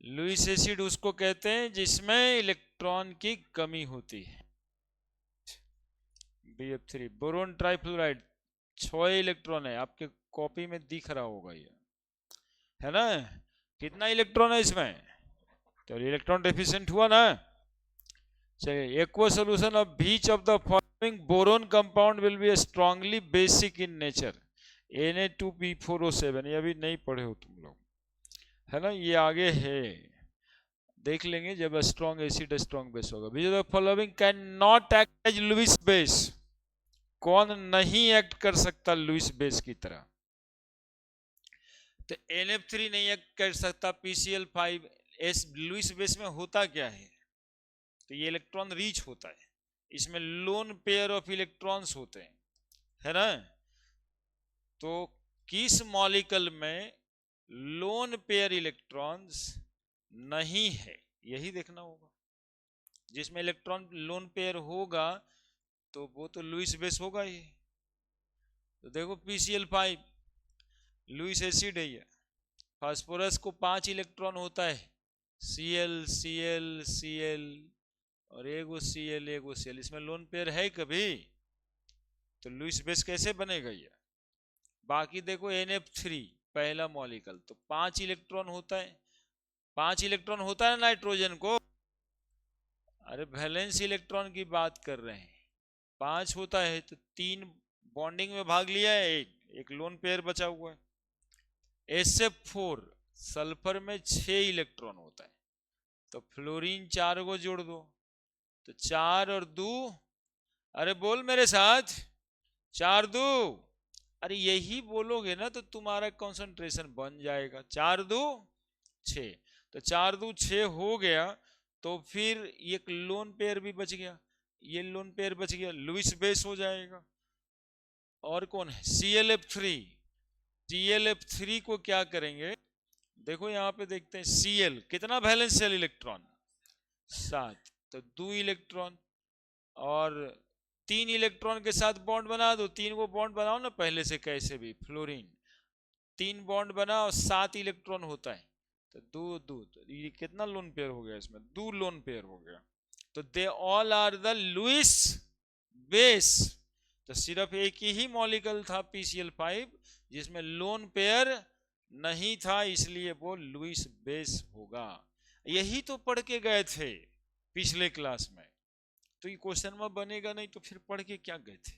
Lewis acid उसको कहते हैं जिसमें इलेक्ट्रॉन की कमी होती है। BF3 बोरोन ट्राइफ्लोराइड 6 इलेक्ट्रॉन है, आपके कॉपी में दिख रहा होगा ये, है ना? कितना इलेक्ट्रॉन है इसमें? तो इलेक्ट्रॉन डेफिशिएंट हुआ ना। चलिए, aqua solution of beach of the following boron compound will be strongly basic in nature. Na2p4O7, ये अभी नहीं पढ़े हो तुम लोग, है ना? ये आगे है, देख लेंगे जब स्ट्रॉन्ग एसिड स्ट्रॉन्ग बेस होगा। Which of the following can not act as Lewis base. कौन नहीं एक्ट कर सकता लुईस बेस की तरह? तो NF3 नहीं एक्ट कर सकता, PCl5 एस लुईस बेस में होता क्या है? तो ये इलेक्ट्रॉन रीच होता है, इसमें लोन पेयर ऑफ इलेक्ट्रॉन्स होते हैं, है ना? तो किस मॉलिक्यूल में लोन पेयर इलेक्ट्रॉन्स नहीं है, यही देखना होगा। जिसमें इलेक्ट्रॉन लोन पेयर होगा तो वो तो लुईस बेस होगा ही। तो देखो PCl5 लुईस एसिड है ये। फास्फोरस को 5 इलेक्ट्रॉन होता है, Cl Cl Cl और एगो Cl एगो Cl, इसमें लोन पेयर है कभी? तो लुईस बेस कैसे बनेगा ये? बाकी देखो NF3 पहला मॉलिक्यूल तो 5 इलेक्ट्रॉन होता है, 5 इलेक्ट्रॉन होता है नाइट्रोजन को। अरे वैलेंस इलेक्ट्रॉन की बात कर रहे हैं, 5 होता है तो 3 बॉन्डिंग में भाग लिया है, एक लोन पेयर बचा हुआ है। SF4 सल्फर में 6 इलेक्ट्रॉन होता है, तो फ्लोरीन 4 को जोड़ दो तो 4 और 2, अरे बोल मेरे साथ, 4 2, अरे यही बोलोगे ना तो तुम्हारा कंसंट्रेशन बन जाएगा। 4 2 6, तो 4 2 6 हो गया, तो फिर एक लोन पेयर भी बच गया, ये लोन पेयर बच गया, लुईस बेस हो जाएगा। और कौन है? ClF3। ClF3 को क्या करेंगे, देखो यहां पे देखते हैं Cl कितना वैलेंस शेल इलेक्ट्रॉन? 7, तो 2 इलेक्ट्रॉन और 3 इलेक्ट्रॉन के साथ बॉन्ड बना दो, 3 को बॉन्ड बनाओ ना पहले से, कैसे भी फ्लोरीन 3 बॉन्ड बना और 7 इलेक्ट्रॉन होता है, तो 2 2, तो ये कितना लोन पेयर हो गया? इसमें 2 लोन पेयर हो गया। तो they all are the Lewis base. तो सिर्फ एक ही मॉलिक्यूल था PCl5 जिसमें लोन पेयर नहीं था, इसलिए वो लुईस बेस होगा। यही तो पढ़ के गए थे पिछले क्लास में, तो ये क्वेश्चन में बनेगा नहीं तो फिर पढ़ के क्या गए थे?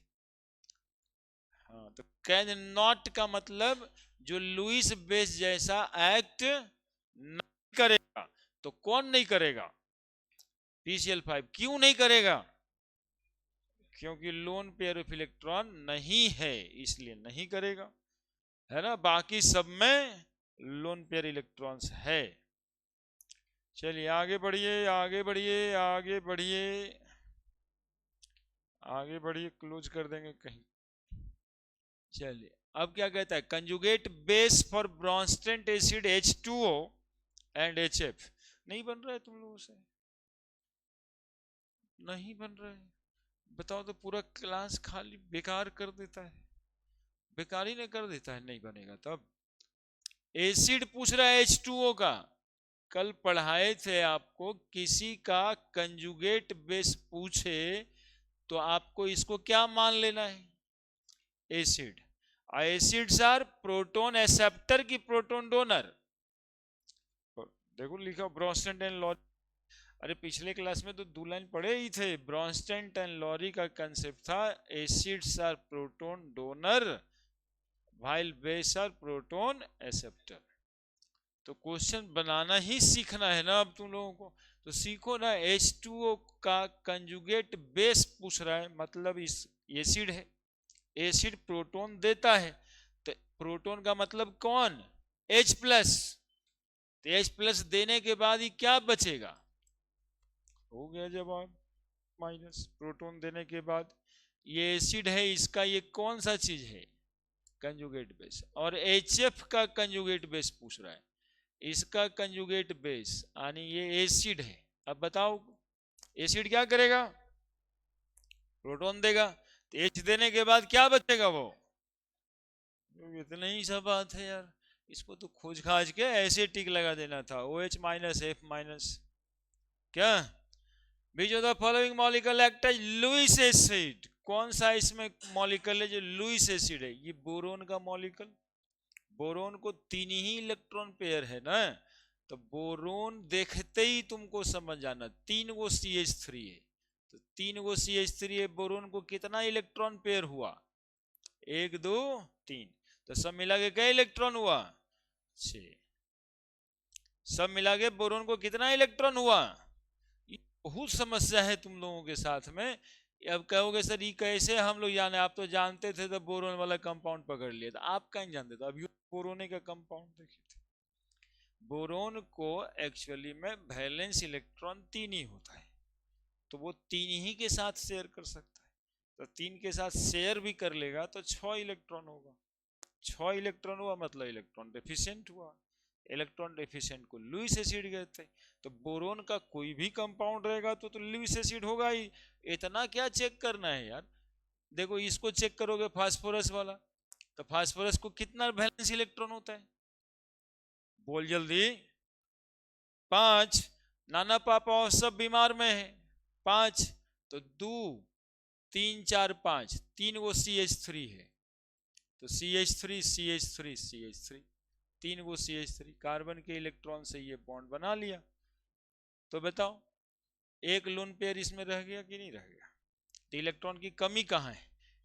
हाँ, तो कैन नॉट का मतलब जो लुईस बेस जैसा एक्ट नहीं करेगा। तो कौन नहीं करेगा? PCl5। क्यों नहीं करेगा? क्योंकि लोन पेयर ऑफ इलेक्ट्रॉन नहीं है, इसलिए नहीं करेगा, है ना? बाकी सब में लोन पेयर इलेक्ट्रॉन्स है। चलिए आगे बढ़िए, आगे बढ़िए, आगे बढ़िए, आगे बढ़िए, क्लोज कर देंगे कहीं। चलिए अब क्या कहता है, conjugate base for Bronsted acid H2O and HF। नहीं बन रहा है तुम लोगों से? नहीं बन रहा है? बताओ तो, पूरा क्लास खाली बेकार कर देता है, बेकार ही नहीं कर देता है, नहीं बनेगा तब। एसिड पूछ रहा है H2O का, कल पढ़ाए थे आपको, किसी का कंजुगेट बेस पूछे तो आपको इसको क्या मान लेना है? Acid. Acids are proton acceptor की प्रोटोन डोनर। देखो लिखा ब्रोंस्टेंट एंड लॉरी, अरे पिछले क्लास में तो 2 लाइन पढ़े ही थे। ब्रोंस्टेंट एंड लॉरी का कंसेप्ट था acids are proton donor while base are proton acceptor. तो क्वेश्चन बनाना ही सीखना है ना अब तुम लोगों को, तो सीखो ना। H2O का कंजुगेट बेस पूछ रहा है, मतलब इस एसिड है, एसिड प्रोटॉन देता है, तो प्रोटॉन का मतलब कौन? H plus. तो H प्लस देने के बाद ही क्या बचेगा? हो गया जवाब, माइनस। प्रोटॉन देने के बाद ये एसिड है, इसका ये कौन सा चीज है? Conjugate base. और HF का कंजुगेट बेस पूछ रहा है, इसका कंजुगेट बेस यानी ये एसिड है। अब बताओ एसिड क्या करेगा? प्रोटॉन देगा, तो H देने के बाद क्या बचेगा? वो इतनी ही सा बात है यार, इसको तो खोज खाज के ऐसे टिक लगा देना था, OH माइनस F माइनस। क्या which of the following molecule act as Lewis acid, कौन सा इसमें मॉलिक्यूल है जो लुईस एसिड है? ये बोरोन का मॉलिक्यूल। बोरोन को 3 ही इलेक्ट्रॉन पेयर है ना, तो बोरोन देखते ही तुमको समझ जाना 3 गो CH3 है, तो 3 गो CH3 है, बोरोन को कितना इलेक्ट्रॉन पेयर हुआ? 1 2 3, तो सब मिला के क्या इलेक्ट्रॉन हुआ? 6। सब मिला के बोरोन को कितना इलेक्ट्रॉन हुआ? बहुत समस्या है तुम लोगों के साथ में। अब कहोगे सर ये कैसे हम लोग जाने, आप तो जानते थे तो बोरोन वाला कंपाउंड पकड़ लिया था। आप कहीं जानते थे? अब बोरोन का कंपाउंड देखिए थे। बोरोन को एक्चुअली में वैलेंस इलेक्ट्रॉन 3 ही होता है, तो वो 3 ही के साथ शेयर कर सकता है, तो 3 के साथ शेयर भी कर लेगा तो 6 इलेक्ट्रॉन होगा। 6 इलेक्ट्रॉन हुआ मतलब इलेक्ट्रॉन डेफिशिएंट हुआ। इलेक्ट्रॉन डेफिशिएंट को लुईस एसिड कहते हैं। तो बोरोन का कोई भी कंपाउंड रहेगा तो लुईस एसिड होगा ही। इतना क्या चेक करना है यार? देखो इसको चेक करोगे फास्फोरस वाला, तो फास्फोरस को कितना वैलेंस इलेक्ट्रॉन होता है? बोल जल्दी। 5। नाना पापा सब बीमार में है 5, तो 2 3 4 5, 3 गो CH3 है, तो CH3 CH3 CH3, 3 गो CH3, कार्बन के इलेक्ट्रॉन से ये बॉन्ड बना लिया। तो बताओ एक लोन पेयर इसमें रह गया कि नहीं रह गया? तो इलेक्ट्रॉन की कमी कहाँ है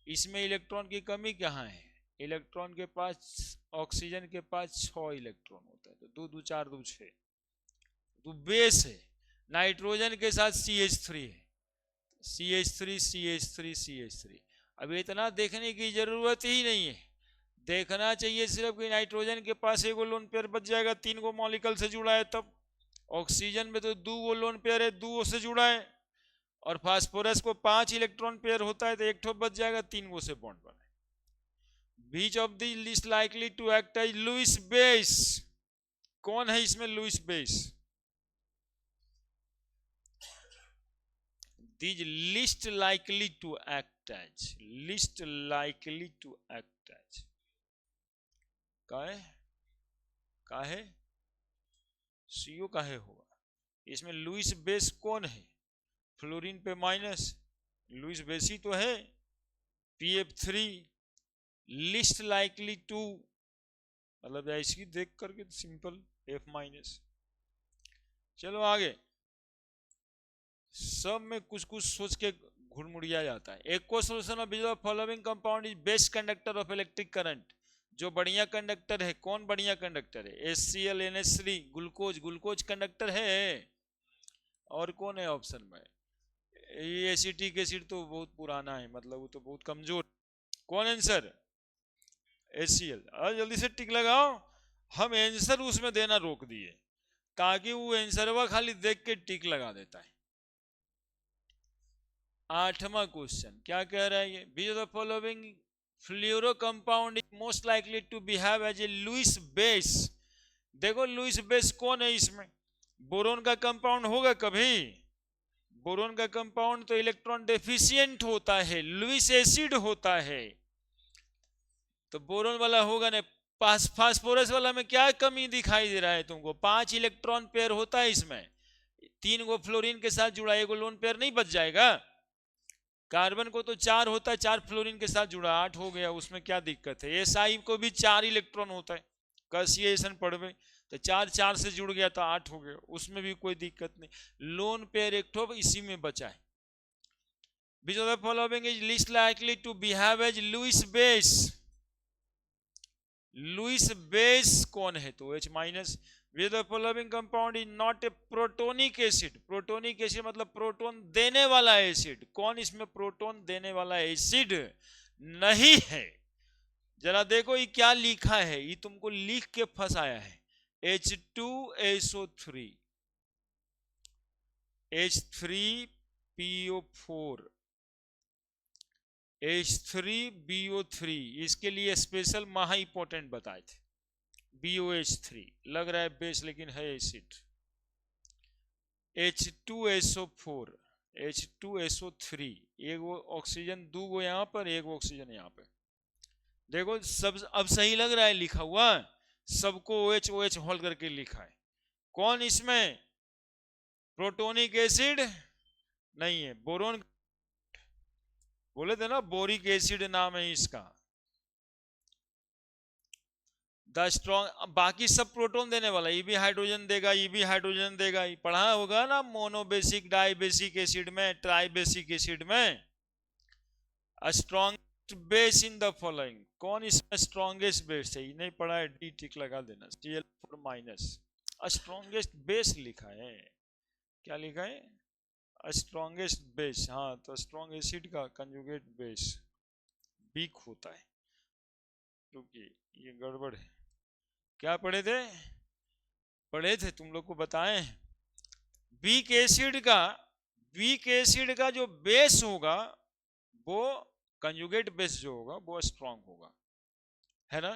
इसमें? इलेक्ट्रॉन की कमी कहाँ है? इलेक्ट्रॉन के पास, ऑक्सीजन के पास 6 इलेक्ट्रॉन होता है, तो 2 2 4 2 6, तो बेस है। नाइट्रोजन के साथ CH3 है, CH3 CH3 CH3। अब इतना देखने की जरूरत ही नहीं है, देखना चाहिए सिर्फ कि नाइट्रोजन के पास 1 गो लोन पेयर बच जाएगा, 3 गो मॉलिक्यूल से जुड़ा है। तब ऑक्सीजन में तो 2 गो लोन पेयर है, 2 से जुड़ा है, और फास्फोरस को 5 इलेक्ट्रॉन पेयर होता है, तो एक ठो बच जाएगा, 3 गो से बॉन्ड बने। Which of the least likely to act as Lewis base, कौन है इसमें Lewis base? These least likely to act as, least likely to act as, काहे CO काहे होगा? इसमें लुईस बेस कौन है? फ्लोरीन पे माइनस, लुईस बेस ही तो है, PF3। लिस्ट लाइकली टू मतलब ऐसी देख करके सिंपल F माइनस। चलो आगे, सब में कुछ कुछ सोच के घुड़मुड़िया जाता है। एक को solution of which following compound is best conductor of electric current, जो बढ़िया कंडक्टर है, कौन बढ़िया कंडक्टर है? HCl NH3, glucose, glucose conductor है। और कौन है ऑप्शन में? ये एसिटिक एसिड तो बहुत पुराना है, मतलब वो तो बहुत कमजोर। कौन आंसर? HCl। और जल्दी से टिक लगाओ। हम आंसर उसमें देना रोक दिए ताकि वो आंसर खाली देख के टिक लगा देता है। 8वां क्वेश्चन क्या कह रहा है ये? Which of the following fluoro compound is most likely to behave as a Lewis base. देखो लुईस बेस कौन है इसमें? बोरोन का कंपाउंड होगा कभी? बोरोन का कंपाउंड तो इलेक्ट्रॉन डेफिशिएंट होता है, लुईस एसिड होता है, तो बोरोन वाला होगा नहीं। फास्फोरस वाला में क्या कमी दिखाई दे रहा है तुमको? 5 इलेक्ट्रॉन पेयर होता है इसमें, 3 गो फ्लोरीन के साथ जुड़ा, 1 गो लोन पेयर नहीं बच जाएगा? कार्बन को तो 4 होता है, 4 फ्लोरीन के साथ जुड़ा, 8 हो गया, उसमें क्या दिक्कत है? SI को भी 4 इलेक्ट्रॉन होता है, कैसिएशन पढ़वे, तो 4 4 से जुड़ गया तो 8 हो गया, उसमें भी कोई दिक्कत नहीं। लोन पेयर एक ठो इसी में बचा है। Which of the following is least likely to behave as Lewis base? Lewis base कौन है? तो H minus. Which of the following compound is not a protonic acid? Protonic acid मतलब प्रोटोन देने वाला एसिड, कौन इसमें प्रोटोन देने वाला एसिड नहीं है? जरा देखो ये क्या लिखा है, ये तुमको लिख के फंसाया है। H2SO3, H3PO4, H3BO3, इसके लिए स्पेशल महा इंपॉर्टेंट बताए थे। BOH3 लग रहा है बेस लेकिन है एसिड। H2SO4, H2SO3, एक वो ऑक्सीजन, 2 गो यहाँ पर, 1 ऑक्सीजन यहाँ पे। देखो सब अब सही लग रहा है लिखा हुआ, सबको OH OH होल करके लिखा है। कौन इसमें? प्रोटोनिक एसिड नहीं है, बोरोन, बोले थे ना बोरिक एसिड नाम है इसका। द स्ट्रॉन्ग, बाकी सब प्रोटॉन देने वाला, ये भी हाइड्रोजन देगा, ये भी हाइड्रोजन देगा, ये पढ़ा होगा ना मोनोबेसिक डाइबेसिक एसिड में, ट्राइबेसिक एसिड में। Strongest base in the following, कौन इसमें स्ट्रॉन्गेस्ट बेस है? ये नहीं पढ़ा है, डी टिक लगा देना। Cl4 माइनस स्ट्रॉन्गेस्ट बेस लिखा है, क्या लिखा है? Strongest base. हाँ, तो स्ट्रॉन्ग एसिड का कंजुगेट बेस वीक होता है, क्योंकि ये गड़बड़ है। क्या पढ़े थे? पढ़े थे, तुम लोग को बताएं। वीक एसिड का जो बेस होगा वो कंजुगेट बेस जो होगा वो स्ट्रांग होगा, है ना?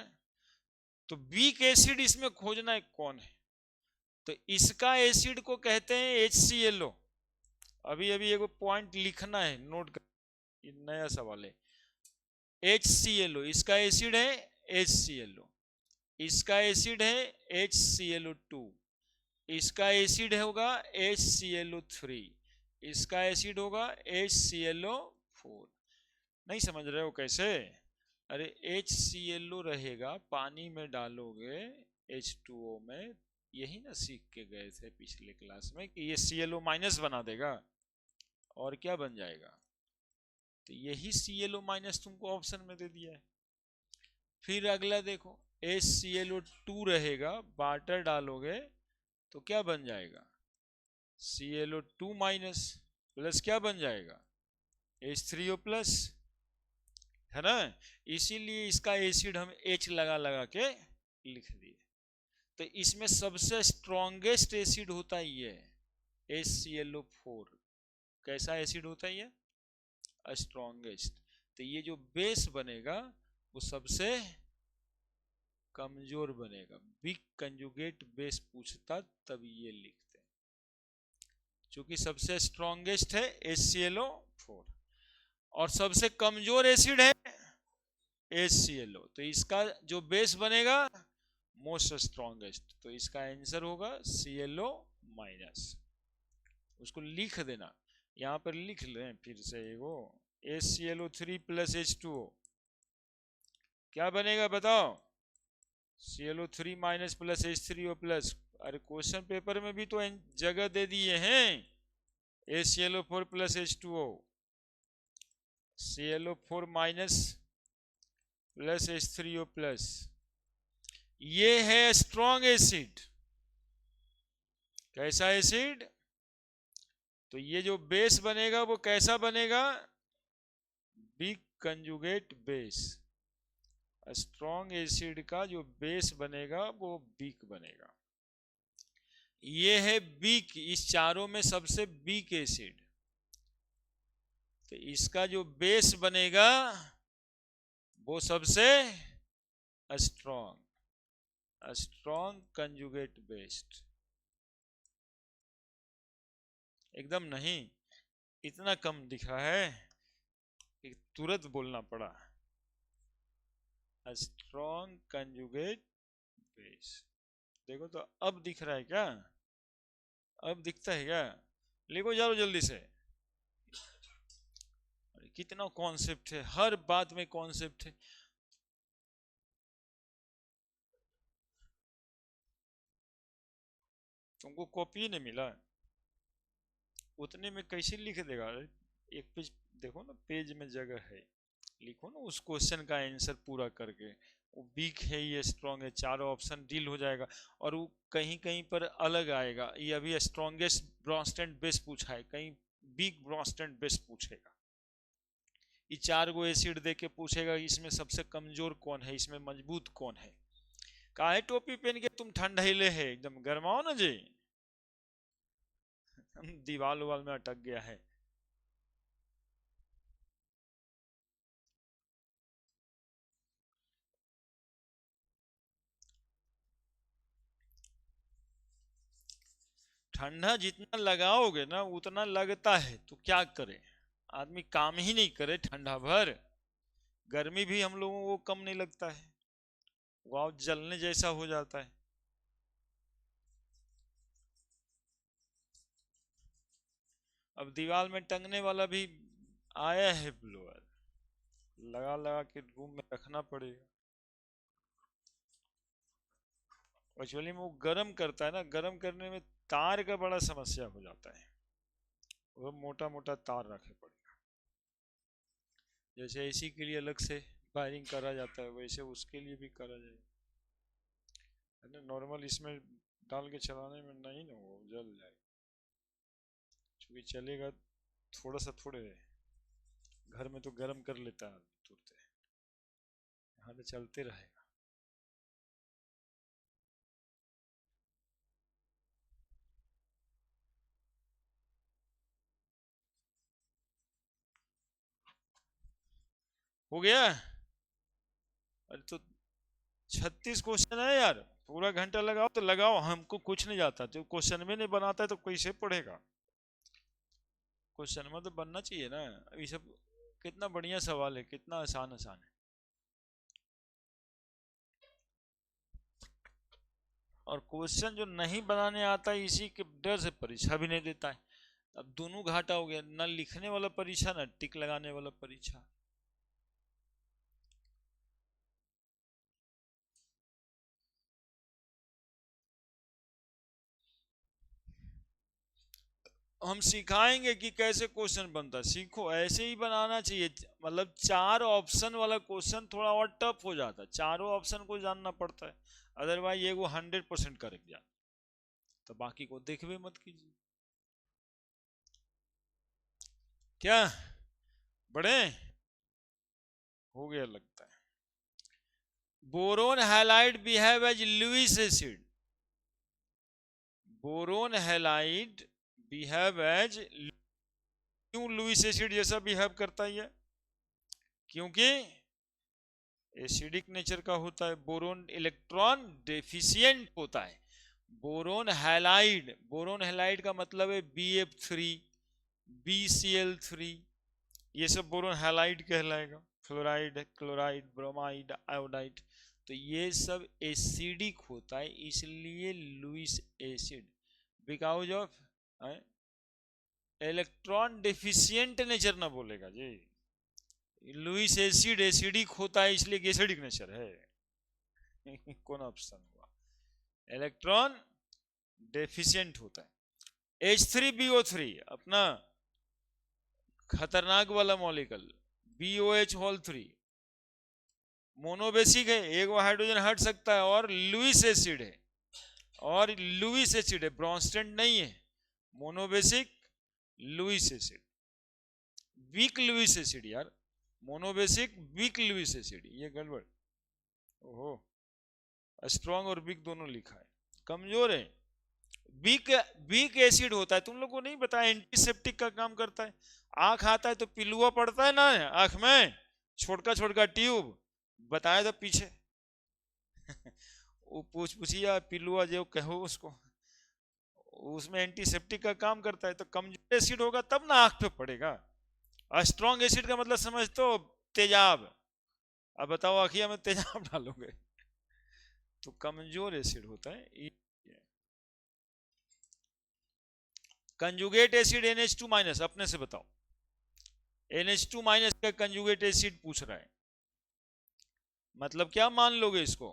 तो वीक एसिड इसमें खोजना है कौन है, तो इसका एसिड को कहते हैं HClO। अभी अभी एक पॉइंट लिखना है, नोट कर, ये नया सवाल है। HClO इसका एसिड है, HClO इसका एसिड है HClO2, इसका एसिड होगा HClO3, इसका एसिड होगा HClO4। नहीं समझ रहे हो कैसे? अरे HClO रहेगा, पानी में डालोगे H2O में, यही ना सीख के गए थे पिछले क्लास में कि ये Cl- माइनस बना देगा, और क्या बन जाएगा? तो यही Cl- माइनस तुमको ऑप्शन में दे दिया है। फिर अगला देखो, HClO2 रहेगा, वाटर डालोगे तो क्या बन जाएगा? Cl2 माइनस, प्लस क्या बन जाएगा? H3O प्लस, है ना? इसीलिए इसका एसिड हम H लगा लगा के लिख दिए। तो इसमें सबसे स्ट्रॉन्गेस्ट एसिड होता है ये HClO4। कैसा एसिड होता है ये? स्ट्रॉन्गेस्ट। तो ये जो बेस बनेगा वो सबसे कमजोर बनेगा। वीक कंजुगेट बेस पूछता तब ये लिखते हैं, क्योंकि सबसे स्ट्रॉन्गेस्ट है HClO4 और सबसे कमजोर एसिड है HClO। तो इसका जो बेस बनेगा मोस्ट स्ट्रॉन्गेस्ट, तो इसका आंसर होगा Cl- माइनस। उसको लिख देना, यहां पर लिख लें फिर से, वो HClO3 प्लस H2O क्या बनेगा बताओ? Cl3 minus plus H3O plus. अरे क्वेश्चन पेपर में भी तो जगह दे दिए हैं, HClO4 plus H2O, Cl4 minus plus H3O plus. ये है स्ट्रॉन्ग एसिड। कैसा एसिड? तो ये जो बेस बनेगा वो कैसा बनेगा? Weak conjugate base. Strong acid का जो बेस बनेगा वो वीक बनेगा। ये है वीक, इस चारों में सबसे वीक एसिड। तो इसका जो बेस बनेगा वो सबसे स्ट्रॉन्ग कंजुगेट बेस्ड। एकदम नहीं, इतना कम दिखा है कि तुरंत बोलना पड़ा। Strong conjugate base. देखो तो अब दिख रहा है क्या? अब दिखता है क्या? लिखो जाओ जल्दी से। कितना कॉन्सेप्ट है, हर बात में कॉन्सेप्ट है। तुमको कॉपी नहीं मिला, उतने में कैसे लिख देगा? एक पेज देखो ना, पेज में जगह है, लिखो ना उस क्वेश्चन का आंसर पूरा करके। वो वीक है, ये स्ट्रॉन्ग है, चारों ऑप्शन डील हो जाएगा। और वो कहीं कहीं पर अलग आएगा, ये अभी स्ट्रॉन्गेस्ट ब्रॉन्स्टेड बेस पूछा है, कहीं वीक ब्रॉन्स्टेड बेस पूछेगा। ये चार गो एसिड दे के पूछेगा इसमें सबसे कमजोर कौन है, इसमें मजबूत कौन है। काहे टोपी पहन के तुम ठंडीले है, एकदम गर्माओ ना जी। दीवाल उवाल में अटक गया है। ठंडा जितना लगाओगे ना उतना लगता है, तो क्या करे, आदमी काम ही नहीं करे ठंडा भर। गर्मी भी हम लोगों को कम नहीं लगता है। वाव जलने जैसा हो जाता है। अब दीवार में टंगने वाला भी आया है ब्लोअर, लगा लगा के रूम में रखना पड़ेगा। एक्चुअली में वो गर्म करता है ना, गर्म करने में तार का बड़ा समस्या हो जाता है, वो मोटा मोटा तार रखे पड़ेगा। जैसे एसी के लिए अलग से वायरिंग करा जाता है, वैसे उसके लिए भी करा जाएगा, है ना। नॉर्मल इसमें डाल के चलाने में नहीं ना, वो जल जाएगा, क्योंकि चलेगा थोड़ा सा थोड़े, घर में तो गर्म कर लेता है तुरंत, यहाँ तो चलते रहेगा। हो गया। अरे तो 36 क्वेश्चन है यार, पूरा घंटा लगाओ तो लगाओ, हमको कुछ नहीं जाता, जो क्वेश्चन में नहीं बनाता है तो कैसे पढ़ेगा। क्वेश्चन में तो बनना चाहिए ना। ये सब कितना बढ़िया सवाल है, कितना आसान आसान है। और क्वेश्चन जो नहीं बनाने आता है, इसी के डर से परीक्षा भी नहीं देता है। अब दोनों घाटा हो गया, ना लिखने वाला परीक्षा ना टिक लगाने वाला परीक्षा। हम सिखाएंगे कि कैसे क्वेश्चन बनता है, सीखो, ऐसे ही बनाना चाहिए। मतलब 4 ऑप्शन वाला क्वेश्चन थोड़ा और टफ हो जाता है, चारों ऑप्शन को जानना पड़ता है, अदरवाइज ये वो 100% करेक्ट जाता, तो बाकी को देखवे मत कीजिए। क्या बड़े हो गया लगता है। Boron halide behave as Lewis acid, boron halide behave as, क्यों लुईस एसिड जैसा बिहेव करता है? क्योंकि एसिडिक नेचर का होता है, बोरोन इलेक्ट्रॉन डेफिशिएंट होता है। बोरोन हैलाइड, बोरोन हैलाइड का मतलब है BF3, BCl3, ये सब बोरोन हैलाइड कहलाएगा। फ्लोराइड, क्लोराइड, ब्रोमाइड, आयोडाइड, तो ये सब एसिडिक होता है, इसलिए Lewis acid, because of electron deficient nature ना बोलेगा जी, लुईस एसिड एसिडिक होता है इसलिए एसिडिक नेचर है। कौन ऑप्शन हुआ? इलेक्ट्रॉन डेफिशिएंट होता है। H3BO3 अपना खतरनाक वाला मॉलिक्यूल, BOH3 मोनोबेसिक है, एक हाइड्रोजन हट सकता है, और लुईस एसिड है, और लुईस एसिड है, ब्रॉन्स्टेड नहीं है, monobasic Lewis acid, weak Lewis acid यार, मोनोबेसिक वीक लुईस एसिड, ये गड़बड़। ओहो, स्ट्रॉन्ग और वीक दोनों लिखा है, कमजोर है। वीक, वीक एसिड होता है, तुम लोग को नहीं बताया, एंटीसेप्टिक का काम करता है। आंख आता है तो पिलुआ पड़ता है ना आंख में, छोटका छोटका ट्यूब, बताया था पीछे। वो पूछिए पिलुआ जो कहो उसको, उसमें एंटीसेप्टिक का काम करता है, तो कमजोर एसिड होगा तब ना आंख पे पड़ेगा। स्ट्रॉन्ग एसिड का मतलब समझ तो तेजाब, अब बताओ आखिया में तेजाब डालोगे, तो कमजोर एसिड होता है। कंजुगेट एसिड NH2-, अपने से बताओ, NH2- का कंजुगेट एसिड पूछ रहा है, मतलब क्या मान लोगे इसको?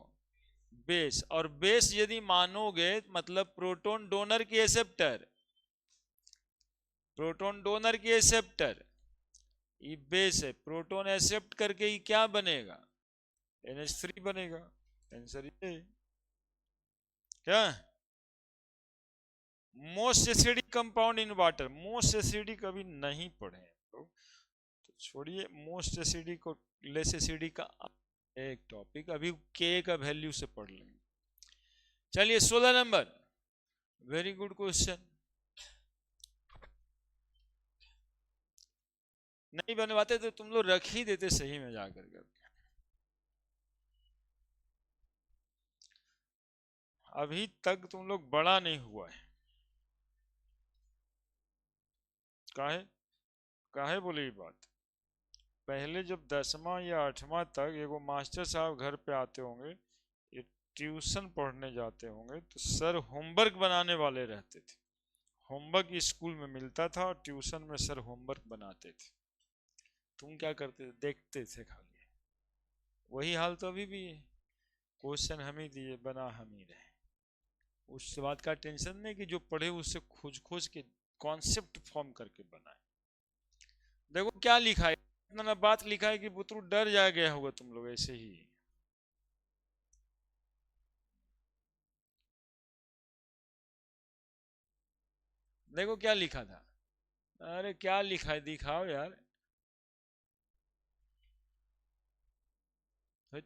बेस, और बेस यदि मानोगे मतलब प्रोटॉन डोनर की एक्सेप्टर, प्रोटॉन डोनर की एक्सेप्टर, ये बेस है, प्रोटॉन एक्सेप्ट करके ये क्या बनेगा? NH3 बनेगा। आंसर ये क्या? Most acidic compound in water, most acidic अभी नहीं पढ़े तो छोड़िए, मोस्ट एसिडिक और लेस एसिडिक का एक टॉपिक अभी के का वैल्यू से पढ़ लेंगे। चलिए 16 नंबर, वेरी गुड क्वेश्चन। नहीं बनवाते तो तुम लोग रख ही देते सही में जाकर करके। अभी तक तुम लोग बड़ा नहीं हुआ है, काहे काहे बोले ये बात? पहले जब 10वां या 8वां तक एगो मास्टर साहब घर पे आते होंगे, ये ट्यूशन पढ़ने जाते होंगे तो सर होमवर्क बनाने वाले रहते थे। होमवर्क स्कूल में मिलता था और ट्यूशन में सर होमवर्क बनाते थे। तुम क्या करते थे? देखते थे खाली। वही हाल तो अभी भी है। क्वेश्चन हम ही दिए, बना हम ही रहे। उस बात का टेंशन नहीं कि जो पढ़े उससे खोज खोज के कॉन्सेप्ट फॉर्म करके बनाए। देखो क्या लिखा है, इतना ना बात लिखा है कि बुतरू डर जा गया होगा तुम लोग ऐसे ही। देखो क्या लिखा था। अरे क्या लिखा है दिखाओ यार। हट।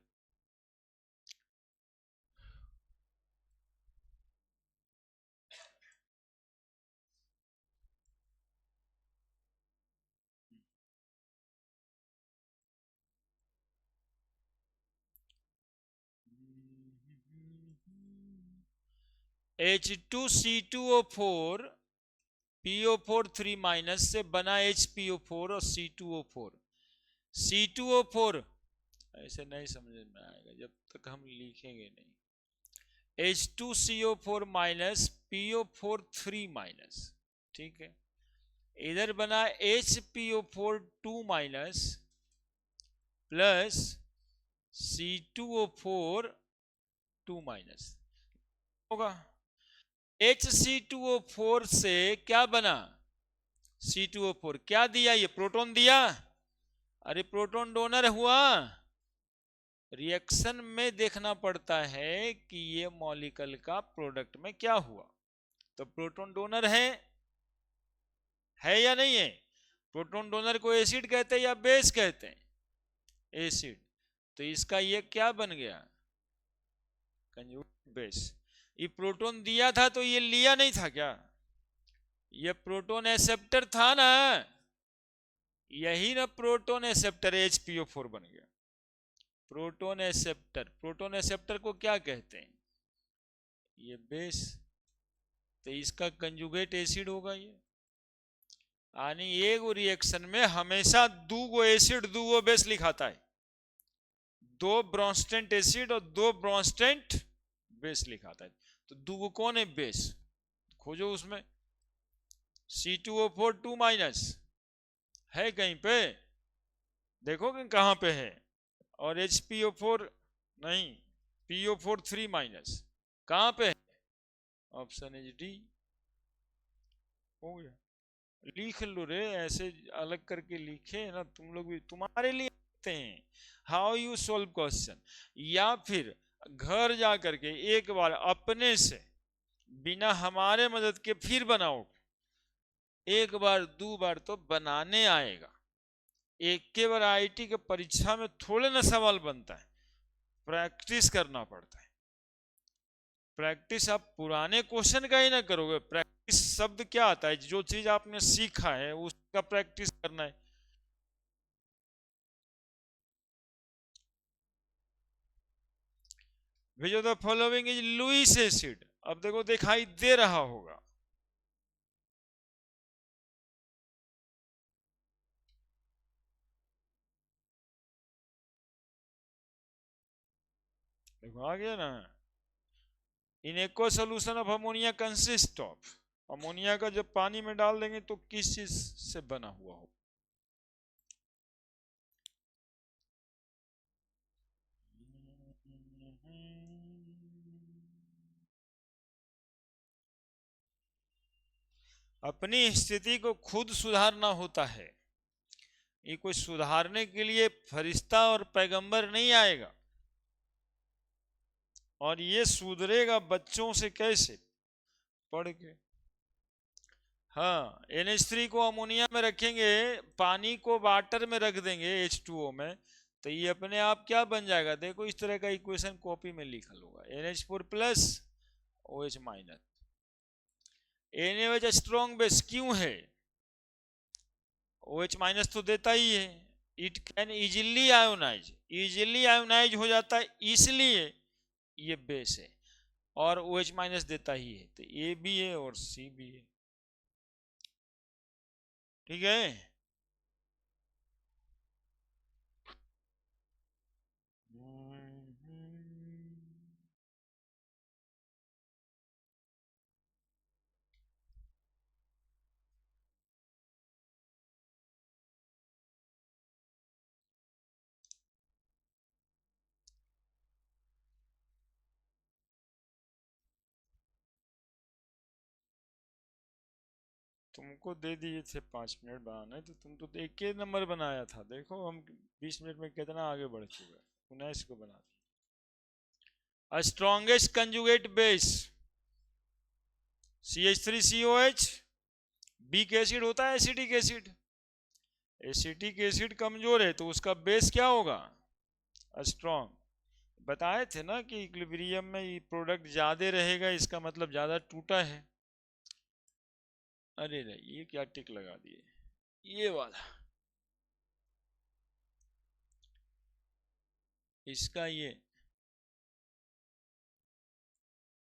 H2C2O4 PO4 3- से बना HPO4 और C2O4। C2O4 ऐसे नहीं समझ में आएगा जब तक हम लिखेंगे नहीं। H2CO4- PO4 3-, ठीक है। इधर बना HPO4 2- प्लस C2O4 2- होगा। HC2O4 से क्या बना? C2O4 क्या दिया? ये प्रोटॉन दिया। अरे प्रोटॉन डोनर हुआ। रिएक्शन में देखना पड़ता है कि ये मॉलिक्यूल का प्रोडक्ट में क्या हुआ। तो प्रोटॉन डोनर है या नहीं है? प्रोटॉन डोनर को एसिड कहते हैं या बेस कहते हैं? एसिड। तो इसका ये क्या बन गया? Conjugate base. ये प्रोटॉन दिया था तो ये लिया नहीं था क्या? ये प्रोटॉन एक्सेप्टर था ना। यही ना प्रोटॉन एक्सेप्टर HPO4 बन गया। प्रोटॉन एक्सेप्टर, प्रोटॉन एक्सेप्टर को क्या कहते हैं? ये बेस। तो इसका कंजुगेट एसिड होगा ये। यानी एक रिएक्शन में हमेशा दूगो एसिड दूगो बेस लिखाता है। दो ब्रोंस्टेंट एसिड और दो ब्रोंस्टेंट बेस लिखाता है। तो दूगो कौन है बेस? खोजो उसमें। C2O4 2- है कहीं पे? देखो कि कहां पे है। और HPO4 नहीं, PO4 3- कहां पे है? Option is D. हो गया। लिख लो रे, ऐसे अलग करके लिखे ना तुम लोग भी, तुम्हारे लिए लिखते हैं हाउ यू सॉल्व क्वेश्चन। या फिर घर जा करके एक बार अपने से बिना हमारे मदद के फिर बनाओ। एक बार दो बार तो बनाने आएगा। एक के बार आईटी के परीक्षा में थोड़े ना सवाल बनता है, प्रैक्टिस करना पड़ता है। प्रैक्टिस आप पुराने क्वेश्चन का ही ना करोगे। प्रैक्टिस शब्द क्या आता है? जो चीज आपने सीखा है उसका प्रैक्टिस करना है। Which of the following is Lewis acid? अब देखो दिखाई दे रहा होगा। देखो आ गया ना। In aqua solution of ammonia consist of. Ammonia का जब पानी में डाल देंगे तो किस चीज से बना हुआ हो? अपनी स्थिति को खुद सुधारना होता है। ये कोई सुधारने के लिए फरिश्ता और पैगंबर नहीं आएगा। और ये सुधरेगा बच्चों से कैसे? पढ़ के। हाँ, NH3 को अमोनिया में रखेंगे, पानी को वाटर में रख देंगे H2O में, तो ये अपने आप क्या बन जाएगा? देखो इस तरह का इक्वेशन कॉपी में लिखल होगा। NH4+ OH-। NaOH strong base क्यों है? OH- तो देता ही है। It can easily ionize, easily ionize हो जाता है इसलिए ये बेस है। और OH- देता ही है, तो A भी है और C भी है। ठीक है। तुमको दे दिए थे 5 मिनट बनाने, तो तुम तो एक के नंबर बनाया था। देखो हम 20 मिनट में कितना आगे बढ़ चुके हैं, 19 को बना दिया। Strongest conjugate base CH3COH, beak acid होता है एसिटिक एसिड। एसिटिक एसिड कमजोर है तो उसका बेस क्या होगा? स्ट्रॉन्ग। बताए थे ना कि इक्विलिब्रियम में ये प्रोडक्ट ज्यादा रहेगा, इसका मतलब ज्यादा टूटा है। अरे नहीं, ये क्या टिक लगा दिए, ये वाला इसका ये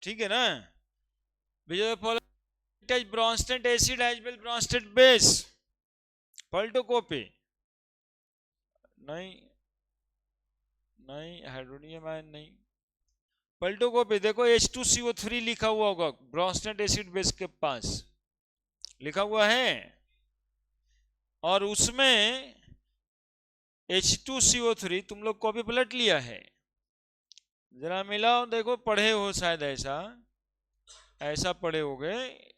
ठीक है ना। Bronsted acid as well Bronsted base, पलटो कॉपी नहीं, नहीं हाइड्रोनियम आयन नहीं, पलटो कॉपी। देखो H2CO3 लिखा हुआ होगा ब्रॉन्स्टेड एसिड बेस के पास, लिखा हुआ है। और उसमें H2CO3 तुम लोग कॉपी पलट लिया है, जरा मिलाओ देखो, पढ़े हो शायद, ऐसा ऐसा पढ़े होगे।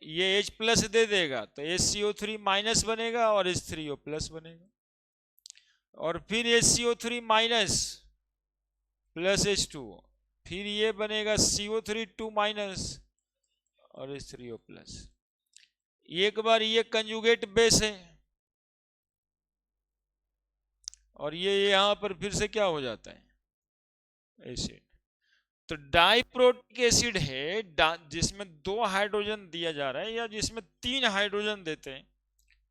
ये H प्लस दे देगा तो HCO3 माइनस बनेगा और H3O प्लस बनेगा, और फिर HCO3 माइनस प्लस H2O, फिर ये बनेगा CO3 2 माइनस और H3O प्लस। एक बार ये कंजुगेट बेस है, और ये यहां पर फिर से क्या हो जाता है? एसिड। तो डाइप्रोटिक एसिड है जिसमें 2 हाइड्रोजन दिया जा रहा है, या जिसमें 3 हाइड्रोजन देते हैं,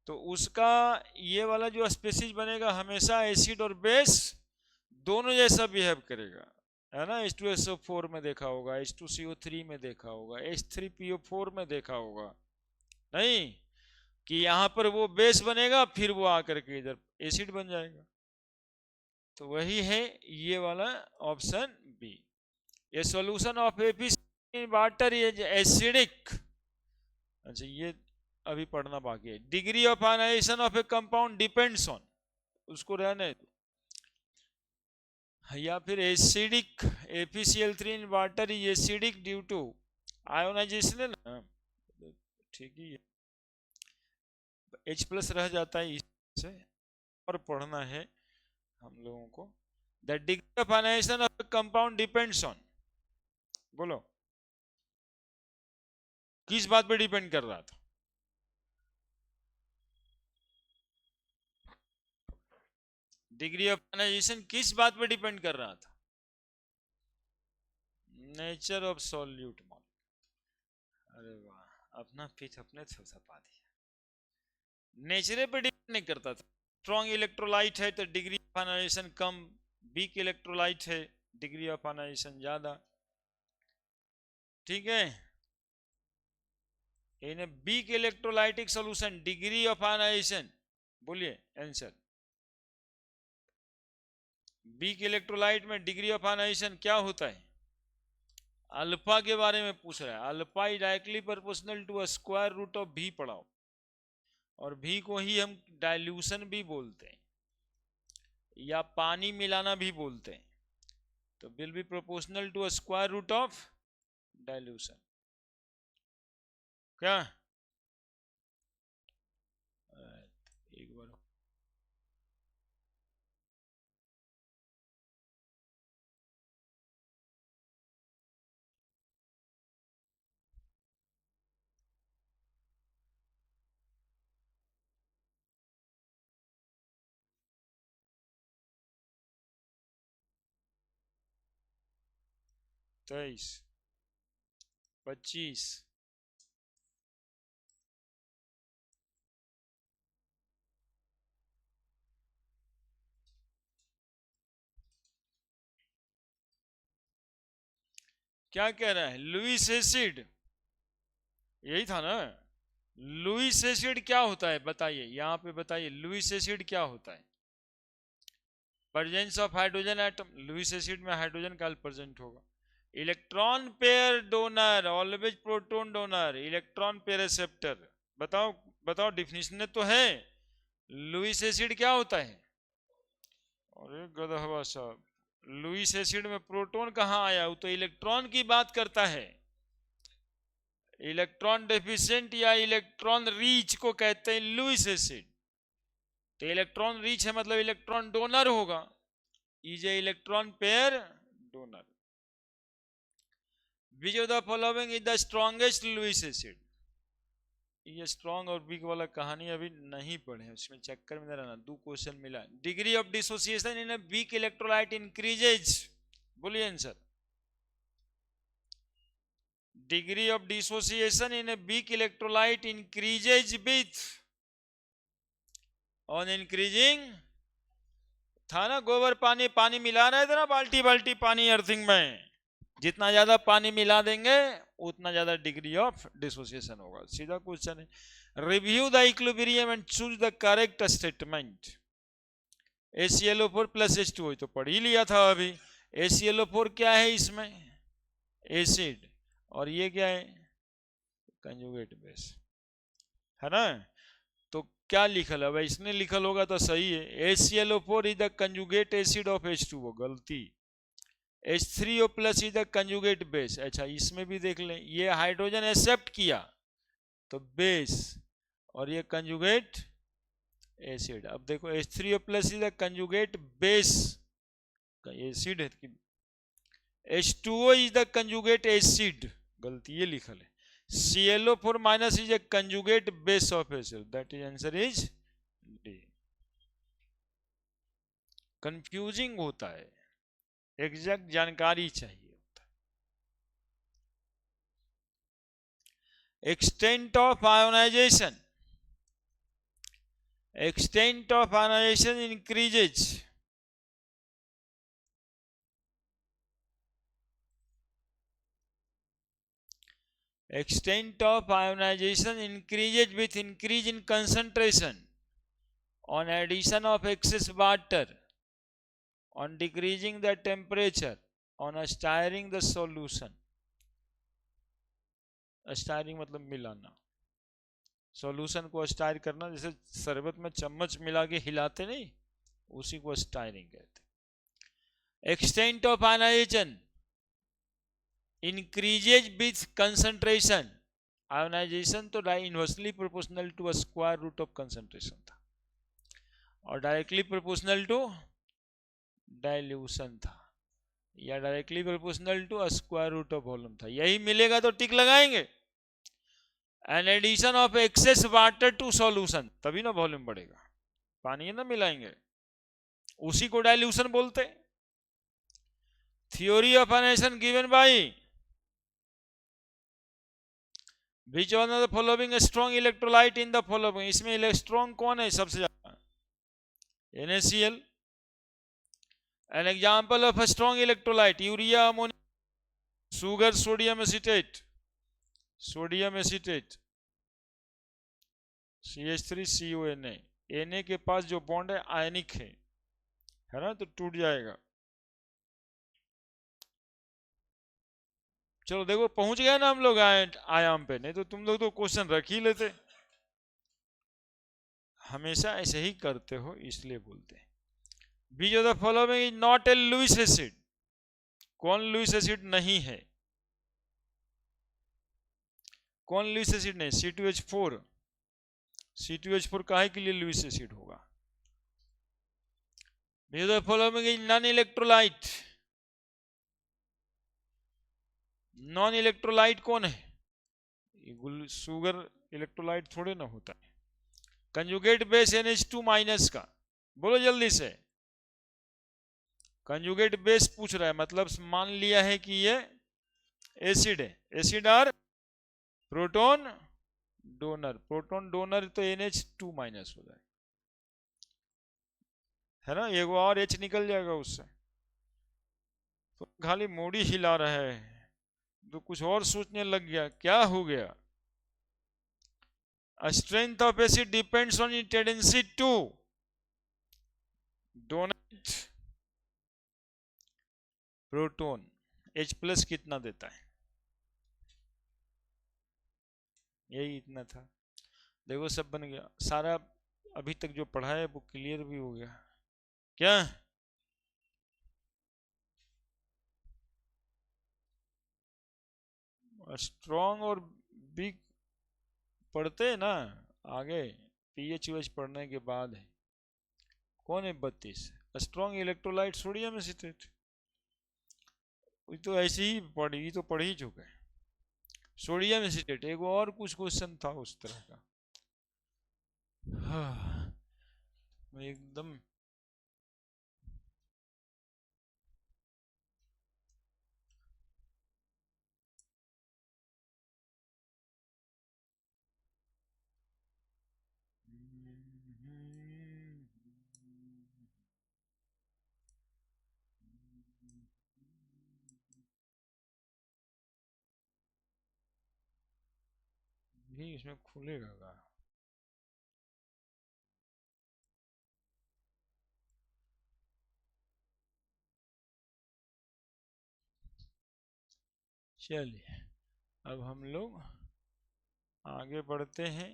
तो उसका ये वाला जो स्पीशीज बनेगा हमेशा एसिड और बेस दोनों जैसा बिहेव करेगा, है ना। H2SO4 में देखा होगा, H2CO3 में देखा होगा, H3PO4 में देखा होगा, नहीं कि यहां पर वो बेस बनेगा फिर वो आकर के इधर एसिड बन जाएगा। तो वही है ये वाला ऑप्शन बी। ये solution of efficient water is acidic. अच्छा ये अभी पढ़ना बाकी है। Degree of ionization of a compound depends on, उसको रहने दो। या फिर acidic, FeCl3 in water is acidic due to ionization, है ना, ठीक ही है। H प्लस रह जाता है इससे, और पढ़ना है हम लोगों को। The degree of ionization of compound depends on, बोलो किस बात पे डिपेंड कर रहा था? डिग्री ऑफ आयनाइजेशन किस बात पे डिपेंड कर रहा था? Nature of solute molecule. अरे वाह, अपना पिच अपने थपथपा दिया। नेचर पे डिपेंड नहीं करता था। स्ट्रॉन्ग इलेक्ट्रोलाइट है तो डिग्री ऑफ आयनाइजेशन कम, वीक इलेक्ट्रोलाइट है डिग्री ऑफ आयनाइजेशन ज्यादा, ठीक है। In weak electrolytic solution degree of ionisation, बोलिए आंसर। वीक इलेक्ट्रोलाइट में डिग्री ऑफ आयनाइजेशन क्या होता है? अल्फा के बारे में पूछ रहा है। Alpha is directly proportional to square root of V पढ़ाओ, और V को ही हम डाइल्यूशन भी बोलते हैं, या पानी मिलाना भी बोलते हैं। तो will be proportional to square root of dilution. क्या एक बार तेईस 25 क्या कह रहा है? लुईस एसिड, यही था ना। लुईस एसिड क्या होता है बताइए, यहां पे बताइए लुईस एसिड क्या होता है? Presence of hydrogen atom, Lewis acid में हाइड्रोजन का प्रेजेंट होगा। Electron pair donor always proton donor, electron pair acceptor. बताओ बताओ, डिफिनेशन तो है। लुईस एसिड क्या होता है? अरे गधवा साहब, लुईस एसिड में प्रोटॉन कहाँ आया? वो तो इलेक्ट्रॉन की बात करता है। इलेक्ट्रॉन डेफिशिएंट या इलेक्ट्रॉन रीच को कहते हैं लुईस एसिड। तो इलेक्ट्रॉन रीच है मतलब इलेक्ट्रॉन डोनर होगा, is a electron pair donor. Which of the following is the strongest Lewis acid. ये स्ट्रॉन्ग और वीक वाला कहानी अभी नहीं पढ़े, उसमें चक्कर में न रहना, 2 क्वेश्चन मिला। Degree of dissociation in a weak electrolyte increases, बोलिए answer. Degree of dissociation in a weak electrolyte increases with on increasing. था ना गोबर पानी, पानी मिला रहे थे ना बाल्टी बाल्टी पानी अर्थिंग में, जितना ज्यादा पानी मिला देंगे उतना ज्यादा डिग्री ऑफ डिसोसिएशन होगा, सीधा क्वेश्चन है। Review the equilibrium and choose the correct statement. AClO4 plus H2O तो पढ़ ही लिया था अभी। AClO4 क्या है इसमें, एसिड, और ये क्या है, कंजुगेट बेस, है ना। तो क्या लिखल है भाई, इसने लिखल होगा तो सही है। AClO4 is the conjugate acid of H2O, गलती। H3O plus is the conjugate base. अच्छा इसमें भी देख लें, ये हाइड्रोजन एक्सेप्ट किया तो बेस, और ये कंजुगेट एसिड। अब देखो H3O plus is the conjugate base acid है, H2O is the conjugate acid, गलती ये लिखल है। ClO4 minus is a conjugate base of acid, that is answer is D. Confusing होता है, एग्जैक्ट जानकारी चाहिए होता है। Extent of ionization, extent of ionisation increases. Extent of ionization increases with increase in concentration, on addition of excess water, on decreasing the temperature, on stirring the solution। Steering मतलब मिलाना, solution को stair करना, जैसे शरबत में चम्मच मिला के हिलाते नहीं, उसी को स्टायरिंग कहते। Extent of ionisation increases with concentration. Ionisation तो inversely proportional to square root of concentration था, और डायरेक्टली प्रोपोर्शनल टू डाइल्यूशन था, या directly proportional to square root of volume था। यही मिलेगा तो टिक लगाएंगे। An addition of excess water to solution, तभी ना वॉल्यूम बढ़ेगा, पानी ना मिलाएंगे, उसी को डाइल्यूशन बोलते। Theory of ionization given by which one of the following strong electrolyte in the following. इसमें स्ट्रॉन्ग कौन है सबसे ज्यादा, NaCl। An example of a strong electrolyte, urea, ammonia, sugar, sodium acetate, sodium acetate, CH3CONA। Na के पास जो bond है आयनिक है ना, तो टूट जाएगा। चलो देखो पहुंच गए ना हम लोग आयाम पे, नहीं तो तुम लोग तो क्वेश्चन रख ही लेते, हमेशा ऐसे ही करते हो इसलिए बोलते हैं। Which of the following is not a Lewis acid. कौन लुईस एसिड नहीं है, कौन लुईस एसिड नहीं, C2H4। C2H4 काहे के लिए लुईस एसिड होगा। Which of the following is non electrolyte. Non electrolyte कौन है, शुगर इलेक्ट्रोलाइट थोड़े ना होता है। कंजुगेट बेस NH2 माइनस का, बोलो जल्दी से। कंजुगेट बेस पूछ रहा है, मतलब मान लिया है कि ये एसिड है, एसिड और प्रोटॉन डोनर, प्रोटॉन डोनर तो NH2 माइनस हो जाए, है ना, एक और H निकल जाएगा उससे। तो खाली मोड़ी हिला रहा है तो कुछ और सोचने लग गया, क्या हो गया। Strength of acid depends on it tendency to donate proton. H plus कितना देता है, यही इतना था। देखो सब बन गया सारा, अभी तक जो पढ़ा है वो क्लियर भी हो गया क्या। स्ट्रॉन्ग और बी पढ़ते हैं ना आगे, पीएच यूएच पढ़ने के बाद है। कौन है 32? Strong electrolyte sodium acetate. तो ऐसे ही पढ़ी, तो पढ़ ही चुके हैं। सोडियम एसिटेट एक और कुछ क्वेश्चन था उस तरह का। हाँ, एकदम नहीं, इसमें खुलेगा का। चलिए अब हम लोग आगे बढ़ते हैं।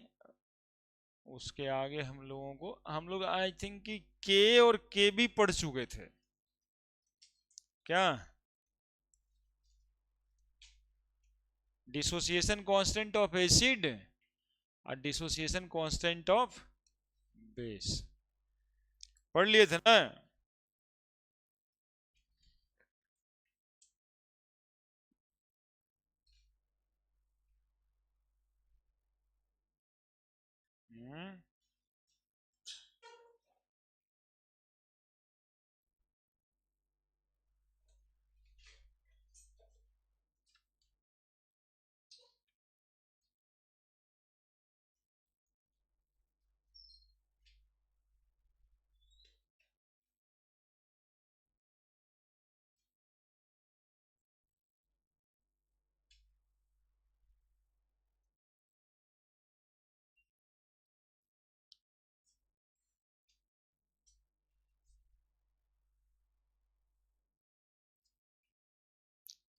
उसके आगे हम लोग आई थिंक कि के और के भी पढ़ चुके थे क्या? डिसोसिएशन कांस्टेंट ऑफ एसिड और डिसोसिएशन कांस्टेंट ऑफ बेस पढ़ लिए थे ना? हम्म,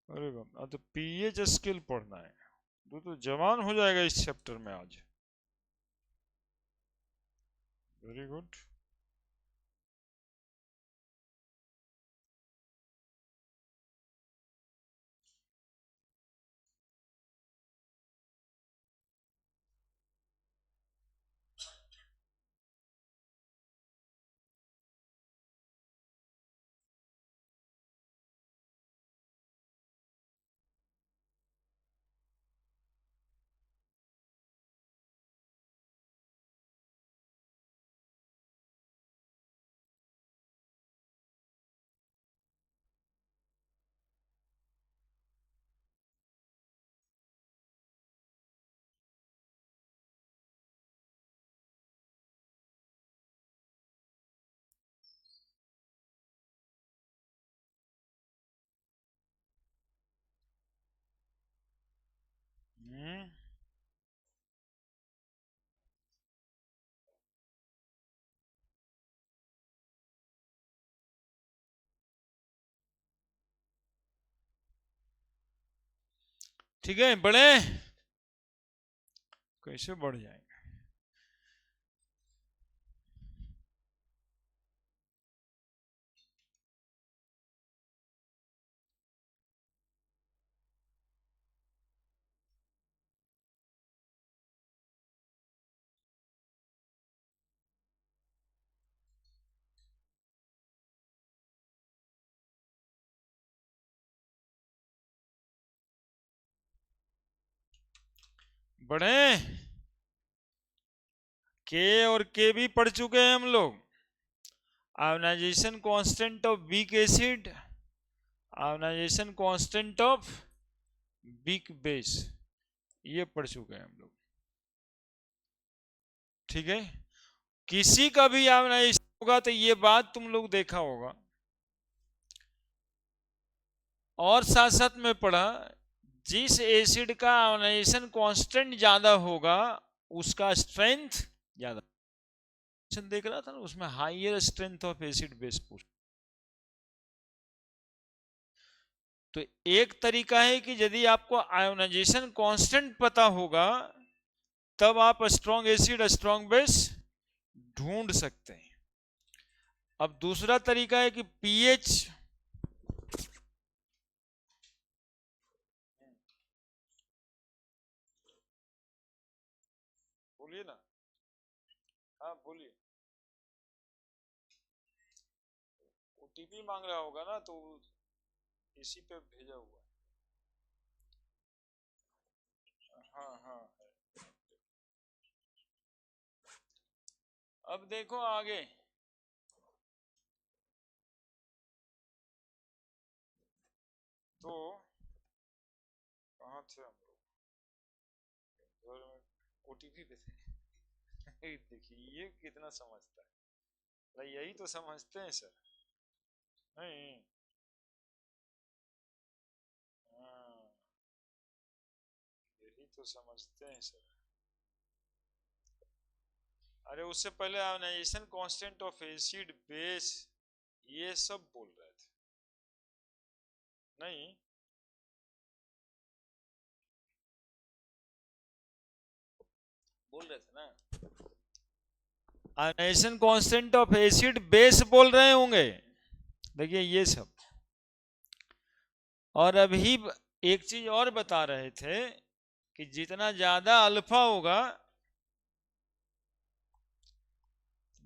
अरे बाप, तो पीएच स्केल पढ़ना है। तो जवान हो जाएगा इस चैप्टर में आज। Very good. ठीक है, बढ़े। कैसे बढ़ जाएंगे? बढ़े। के और के भी पढ़ चुके हैं हम लोग। Ionization constant of weak acid, ionization constant of weak base, ये पढ़ चुके हैं हम लोग। ठीक है, किसी का भी आयोनाइजेशन होगा तो ये बात तुम लोग देखा होगा। और साथ साथ में पढ़ा, जिस एसिड का आयोनाइजेशन कांस्टेंट ज्यादा होगा उसका स्ट्रेंथ ज्यादा। देख रहा था ना, उसमें higher strength of acid base पूछ। तो एक तरीका है कि यदि आपको आयोनाइजेशन कांस्टेंट पता होगा तब आप स्ट्रॉन्ग एसिड स्ट्रॉन्ग बेस ढूंढ सकते हैं। अब दूसरा तरीका है कि पीएच बोलिए ना। हाँ बोलिए। ओटीपी मांग रहा होगा ना, तो इसी पे भेजा हुआ है। हाँ हाँ है। अब देखो आगे। तो कहाँ थे हम लोग? ओटीपी पे थे। देखिए ये कितना समझता है। भाई यही तो समझते हैं सर। नहीं। हाँ, यही तो समझते हैं सर। अरे उससे पहले ionization constant of acid base, ये सब बोल रहे थे। नहीं, बोल रहे थे ना। Ionization constant of acid base बोल रहे होंगे। देखिए ये सब। और अभी एक चीज और बता रहे थे कि जितना ज्यादा अल्फा होगा,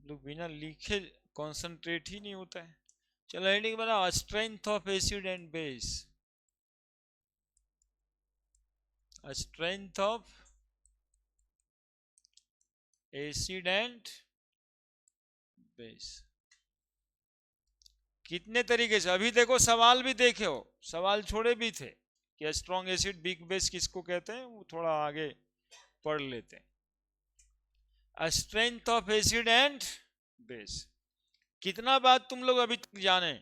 लोग बिना लिखे कंसंट्रेट ही नहीं होता है। चलो हेडिंग बनाओ, strength of acid and base. Strength of acid and base कितने तरीके से, अभी देखो सवाल भी देखे हो, सवाल छोड़े भी थे कि स्ट्रॉन्ग एसिड वीक बेस किसको कहते हैं, वो थोड़ा आगे पढ़ लेते हैं। Strength of acid and base कितना बात तुम लोग अभी तक जाने?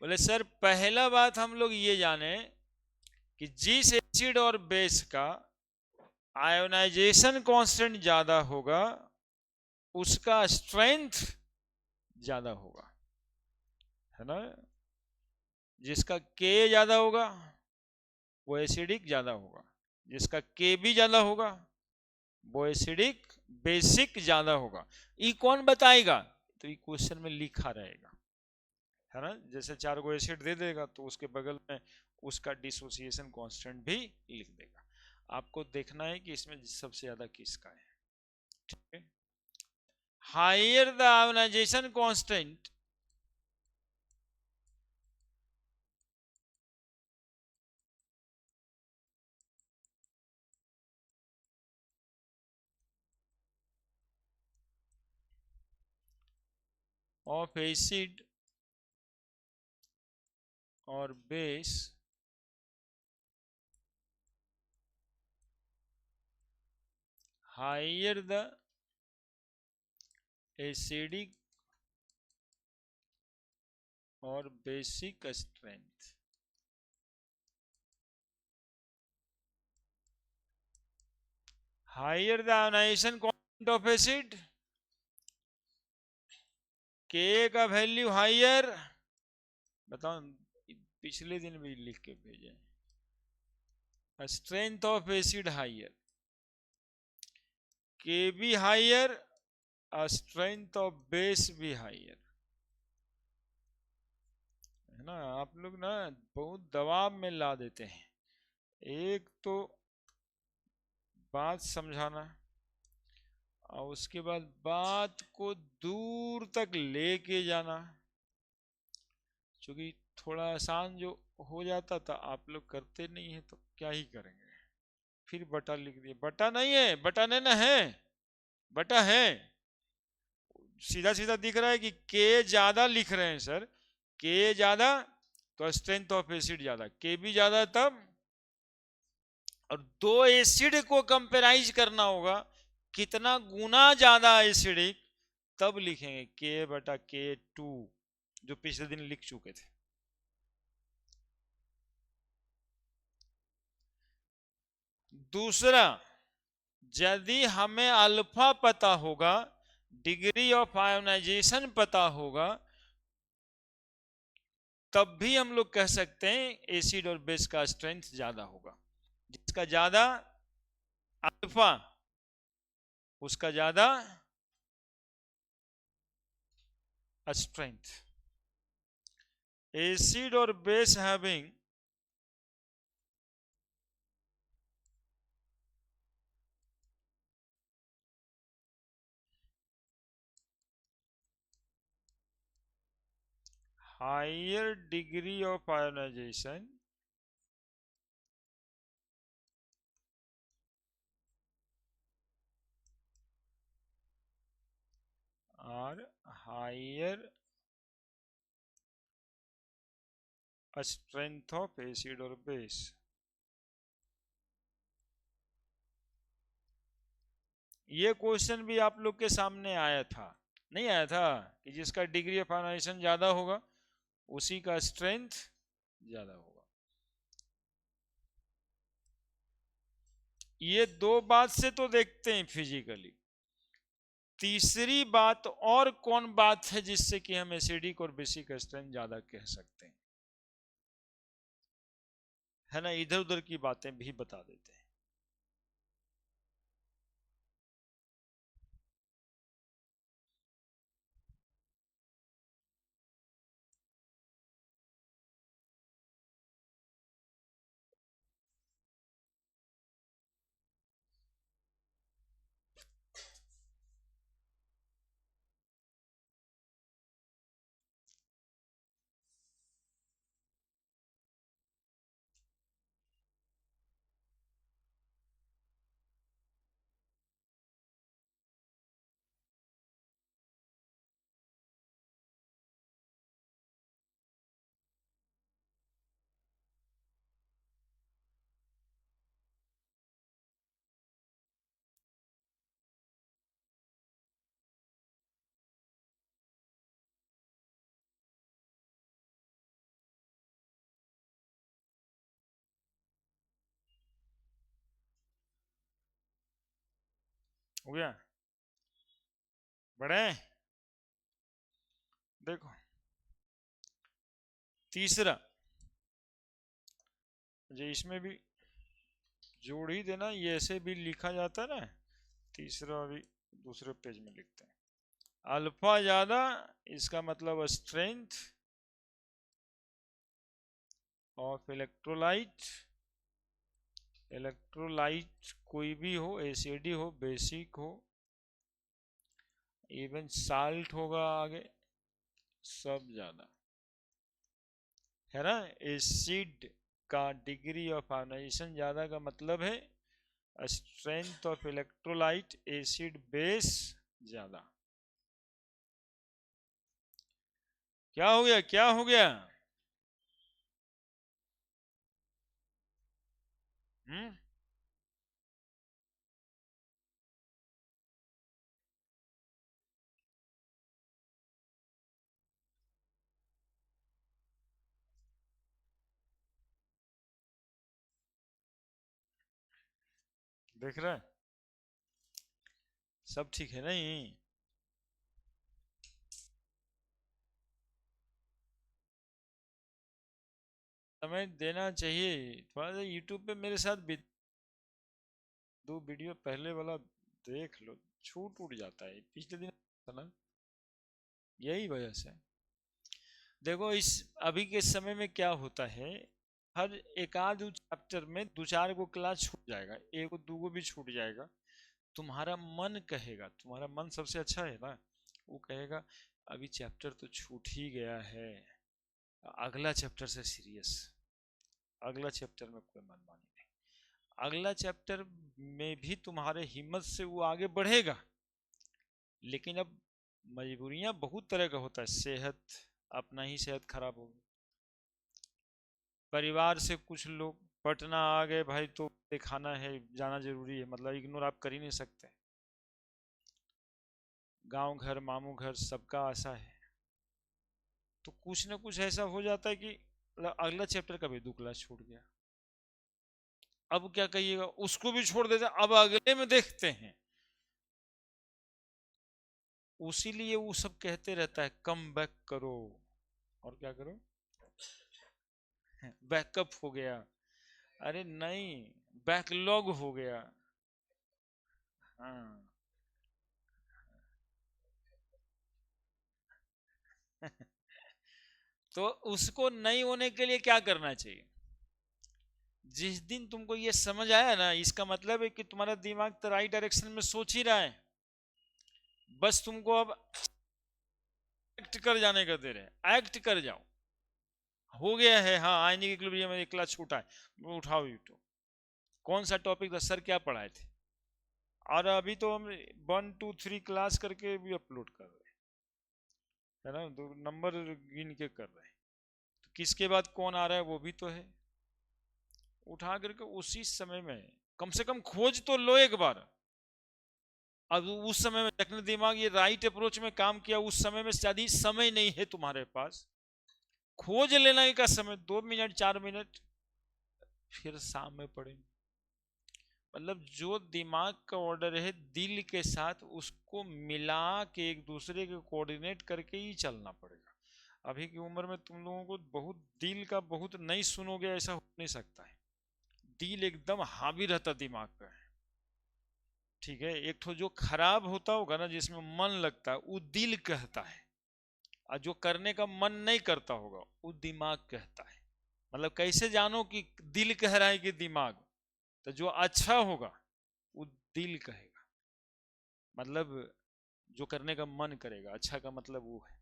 बोले सर पहला बात हम लोग ये जाने कि जिस एसिड और बेस का आयोनाइजेशन कांस्टेंट ज्यादा होगा उसका स्ट्रेंथ ज्यादा होगा, है ना। जिसका के ज्यादा होगा वो एसिडिक ज्यादा होगा, जिसका के भी ज्यादा होगा वो एसिडिक बेसिक ज्यादा होगा। ये कौन बताएगा? तो ये क्वेश्चन में लिखा रहेगा, है ना। जैसे 4 को एसिड दे देगा तो उसके बगल में उसका डिसोसिएशन कांस्टेंट भी लिख देगा। आपको देखना है कि इसमें सबसे ज्यादा किसका है, ठीक है। Higher the ionization constant of acid और बेस हायर द एसिडिक और basic strength, higher the ionization constant of acid, के का वैल्यू हायर, बताओ पिछले दिन भी लिख के भेजे, स्ट्रेंथ ऑफ एसिड हायर, के भी हायर, स्ट्रेंथ ऑफ बेस भी हायर, है ना। आप लोग ना बहुत दबाव में ला देते हैं। एक तो बात समझाना और उसके बाद बात को दूर तक लेके जाना, क्योंकि थोड़ा आसान जो हो जाता था आप लोग करते नहीं है तो क्या ही करेंगे। फिर बटा लिख दिए, बटा नहीं है, बटा नहीं है, बटा है। सीधा सीधा दिख रहा है कि के ज्यादा लिख रहे हैं सर, के ज्यादा तो स्ट्रेंथ ऑफ एसिड ज्यादा, के भी ज्यादा तब। और दो एसिड को कंपेराइज करना होगा, कितना गुना ज्यादा एसिडिक, तब लिखेंगे के बटा के टू, जो पिछले दिन लिख चुके थे। दूसरा, यदि हमें अल्फा पता होगा, डिग्री ऑफ आयोनाइजेशन पता होगा, तब भी हम लोग कह सकते हैं एसिड और बेस का स्ट्रेंथ ज्यादा होगा। जिसका ज्यादा अल्फा उसका ज्यादा स्ट्रेंथ। एसिड और base having higher degree of ionization और हायर स्ट्रेंथ ऑफ एसिड और बेस। ये क्वेश्चन भी आप लोग के सामने आया था, नहीं आया था, कि जिसका डिग्री ऑफ आयोनाइजेशन ज्यादा होगा उसी का स्ट्रेंथ ज्यादा होगा। ये दो बात से तो देखते हैं फिजिकली, तीसरी बात और कौन बात है जिससे कि हम एसिडिक और बेसिक स्ट्रेंथ ज्यादा कह सकते हैं, है ना? इधर उधर की बातें भी बता देते हैं। हो गया? बढ़े? देखो तीसरा, जो इसमें भी जोड़ ही देना, ये ऐसे भी लिखा जाता है ना, तीसरा भी दूसरे पेज में लिखते हैं। अल्फा ज्यादा, इसका मतलब स्ट्रेंथ ऑफ इलेक्ट्रोलाइट। इलेक्ट्रोलाइट कोई भी हो, एसिडी हो, बेसिक हो, इवन साल्ट होगा आगे, सब ज्यादा, है ना? एसिड का डिग्री ऑफ आयोनाइजेशन ज्यादा का मतलब है strength of electrolyte acid base ज्यादा। क्या हो गया, क्या हो गया? हम्म, देख रहा है? सब ठीक है नहीं? समय देना चाहिए थोड़ा सा, यूट्यूब पे मेरे साथ दो वीडियो पहले वाला देख लो, छूट उठ जाता है पिछले दिन था ना, यही वजह से। देखो इस अभी के समय में क्या होता है, हर एक आध चैप्टर में दो चार को क्लास छूट जाएगा, एक दो को भी छूट जाएगा। तुम्हारा मन कहेगा, तुम्हारा मन सबसे अच्छा है ना, वो कहेगा अभी चैप्टर तो छूट ही गया है, अगला चैप्टर से सीरियस, अगला चैप्टर में कोई मनमानी नहीं, अगला चैप्टर में भी तुम्हारे हिम्मत से वो आगे बढ़ेगा। लेकिन अब मजबूरियां बहुत तरह का होता है, सेहत, अपना ही सेहत खराब हो गई, परिवार से कुछ लोग पटना आ गए भाई तो दिखाना है, जाना जरूरी है, मतलब इग्नोर आप कर ही नहीं सकते, गांव घर मामू घर सबका आशा है, तो कुछ ना कुछ ऐसा हो जाता है कि अगला चैप्टर का भी 2 क्लास छूट गया। अब क्या कहिएगा, उसको भी छोड़ देते, अब अगले में देखते हैं। उसी लिए वो सब कहते रहता है कम बैक करो, और क्या करो, बैकअप हो गया, अरे नहीं, बैकलॉग हो गया। हाँ तो उसको नहीं होने के लिए क्या करना चाहिए, जिस दिन तुमको ये समझ आया ना, इसका मतलब है कि तुम्हारा दिमाग तो राइट डायरेक्शन में सोच ही रहा है, बस तुमको अब एक्ट कर जाने का दे रहे हैं, एक्ट कर जाओ। हो गया है, हाँ आयनिक इक्विलिब्रियम में एक क्लास छूटा है, वो उठाओ यूट्यूब। कौन सा टॉपिक था सर, क्या पढ़ाए थे? और अभी तो हम 1 2 3 क्लास करके भी अपलोड कर रहे हैं, है ना, तो नंबर गिन के कर रहे हैं। तो किसके बाद कौन आ रहा है वो भी तो है, उठा करके उसी समय में कम से कम खोज तो लो एक बार। अब उस समय में टेक्निकल दिमाग ये राइट अप्रोच में काम किया, उस समय में शायद समय नहीं है तुम्हारे पास, खोज लेने का समय 2 मिनट 4 मिनट, फिर शाम में पढ़ेंगे। मतलब जो दिमाग का ऑर्डर है दिल के साथ, उसको मिला के एक दूसरे के कोऑर्डिनेट करके ही चलना पड़ेगा। अभी की उम्र में तुम लोगों को बहुत दिल का बहुत नहीं सुनोगे, ऐसा हो नहीं सकता है। दिल एकदम हावी रहता दिमाग पे, ठीक है। एक तो जो खराब होता होगा ना, जिसमें मन लगता है, वो दिल कहता है, और जो करने का मन नहीं करता होगा वो दिमाग कहता है। मतलब कैसे जानो कि दिल कह रहा है कि दिमाग? तो जो अच्छा होगा वो दिल कहेगा, मतलब जो करने का मन करेगा, अच्छा का मतलब वो है।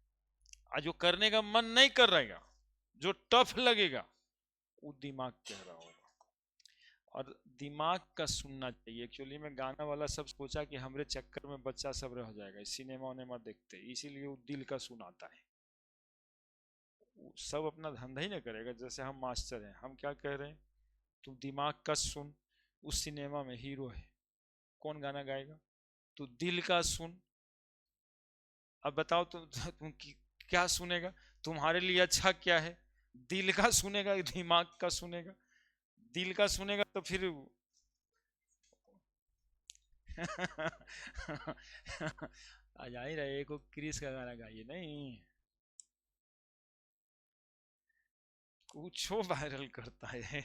और जो करने का मन नहीं कर रहेगा, जो टफ लगेगा, वो दिमाग कह रहा होगा। और दिमाग का सुनना चाहिए। एक्चुअली में गाना वाला सब सोचा कि हमरे चक्कर में बच्चा सब रह जाएगा, सिनेमा उनेमा देखते, इसीलिए वो दिल का सुनाता है। वो सब अपना धंधा ही नहीं करेगा। जैसे हम मास्टर हैं, हम क्या कह रहे हैं, तू दिमाग का सुन, उस सिनेमा में हीरो है, कौन गाना गाएगा? तू दिल का सुन। अब बताओ तुम क्या सुनेगा? तुम्हारे लिए अच्छा क्या है? दिल का सुनेगा कि दिमाग का सुनेगा? दिल का सुनेगा तो फिर आ जा ही रहे को क्रिस का गाना गाइए नहीं, कुछ वायरल करता है।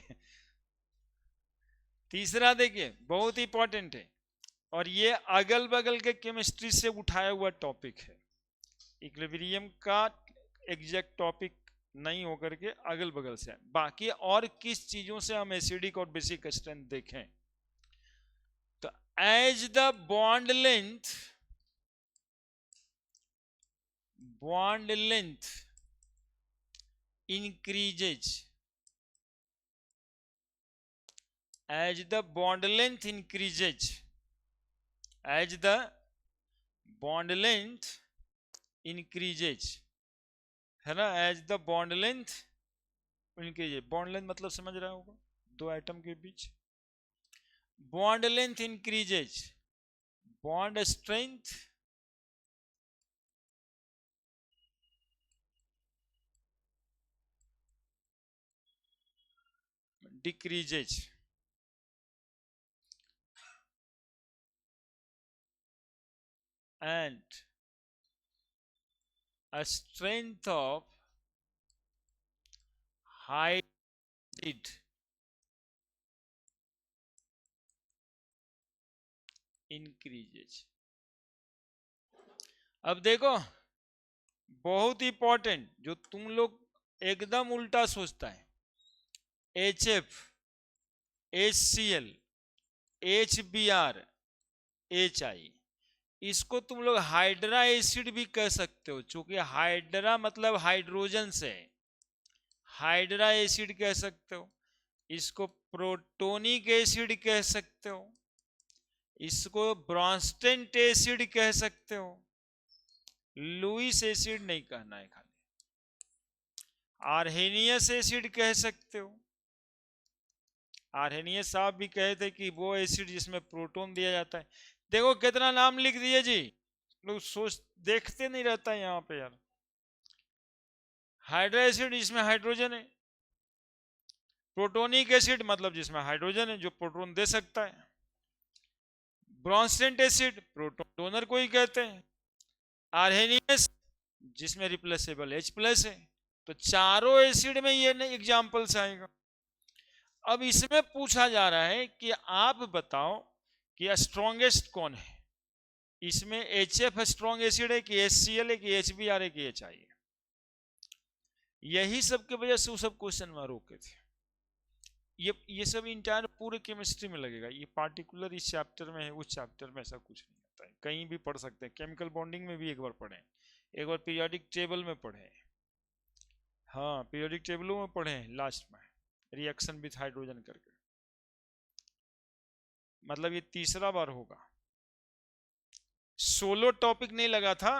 तीसरा देखिए बहुत इंपॉर्टेंट है, और ये अगल बगल के केमिस्ट्री से उठाया हुआ टॉपिक है। इक्विलिब्रियम का एग्जैक्ट टॉपिक नहीं होकर के अगल बगल से, बाकी और किस चीजों से हम एसिडिक और बेसिक स्ट्रेंथ देखें। तो as the bond length increases, as the bond length increases, as the bond length increases, है ना, as the bond length increases, bond length मतलब समझ रहा होगा, दो एटम के बीच bond length increases, bond strength decreases, and a strength of hydroxide increases। अब देखो बहुत इंपॉर्टेंट, जो तुम लोग एकदम उल्टा सोचता है, HF, HCl, HBr, HI, इसको तुम लोग हाइड्रा एसिड भी कह सकते हो, क्योंकि हाइड्रा मतलब हाइड्रोजन से, हाइड्रा एसिड कह सकते हो। इसको प्रोटोनिक एसिड कह सकते हो, इसको ब्रॉन्स्टेंट एसिड कह सकते हो। लुईस एसिड नहीं कहना है, खाली आर्हेनियस एसिड कह सकते हो। आर्हेनियस साहब भी कहे थे कि वो एसिड जिसमें प्रोटॉन दिया जाता है। देखो कितना नाम लिख दिए जी, लोग सोच देखते नहीं रहता है यहाँ पे यार। हाइड्रा एसिड जिसमें हाइड्रोजन है, प्रोटोनिक एसिड मतलब जिसमें हाइड्रोजन है जो प्रोटॉन दे सकता है, ब्रॉन्स्टेंट एसिड प्रोटॉन डोनर को ही कहते हैं, आर्हेनियस जिसमें रिप्लेसेबल H+ है। तो चारों एसिड में ये एग्जाम्पल्स आएगा। अब इसमें पूछा जा रहा है कि आप बताओ कि स्ट्रॉन्गेस्ट कौन है, इसमें HF स्ट्रॉन्ग एसिड है कि HCl है कि HBr है कि HI है? यही सब की वजह से वो सब क्वेश्चन में रोके थे। ये सब इंटायर पूरे केमिस्ट्री में लगेगा, ये पार्टिकुलर इस चैप्टर में है, उस चैप्टर में ऐसा कुछ नहीं होता है। कहीं भी पढ़ सकते हैं, केमिकल बॉन्डिंग में भी एक बार पढ़े, एक बार पीरियोडिक टेबल में पढ़े, हाँ पीरियोडिक टेबलों में पढ़े हैं लास्ट में, रिएक्शन विथ हाइड्रोजन करके। मतलब ये तीसरा बार होगा। सोलो टॉपिक नहीं लगा था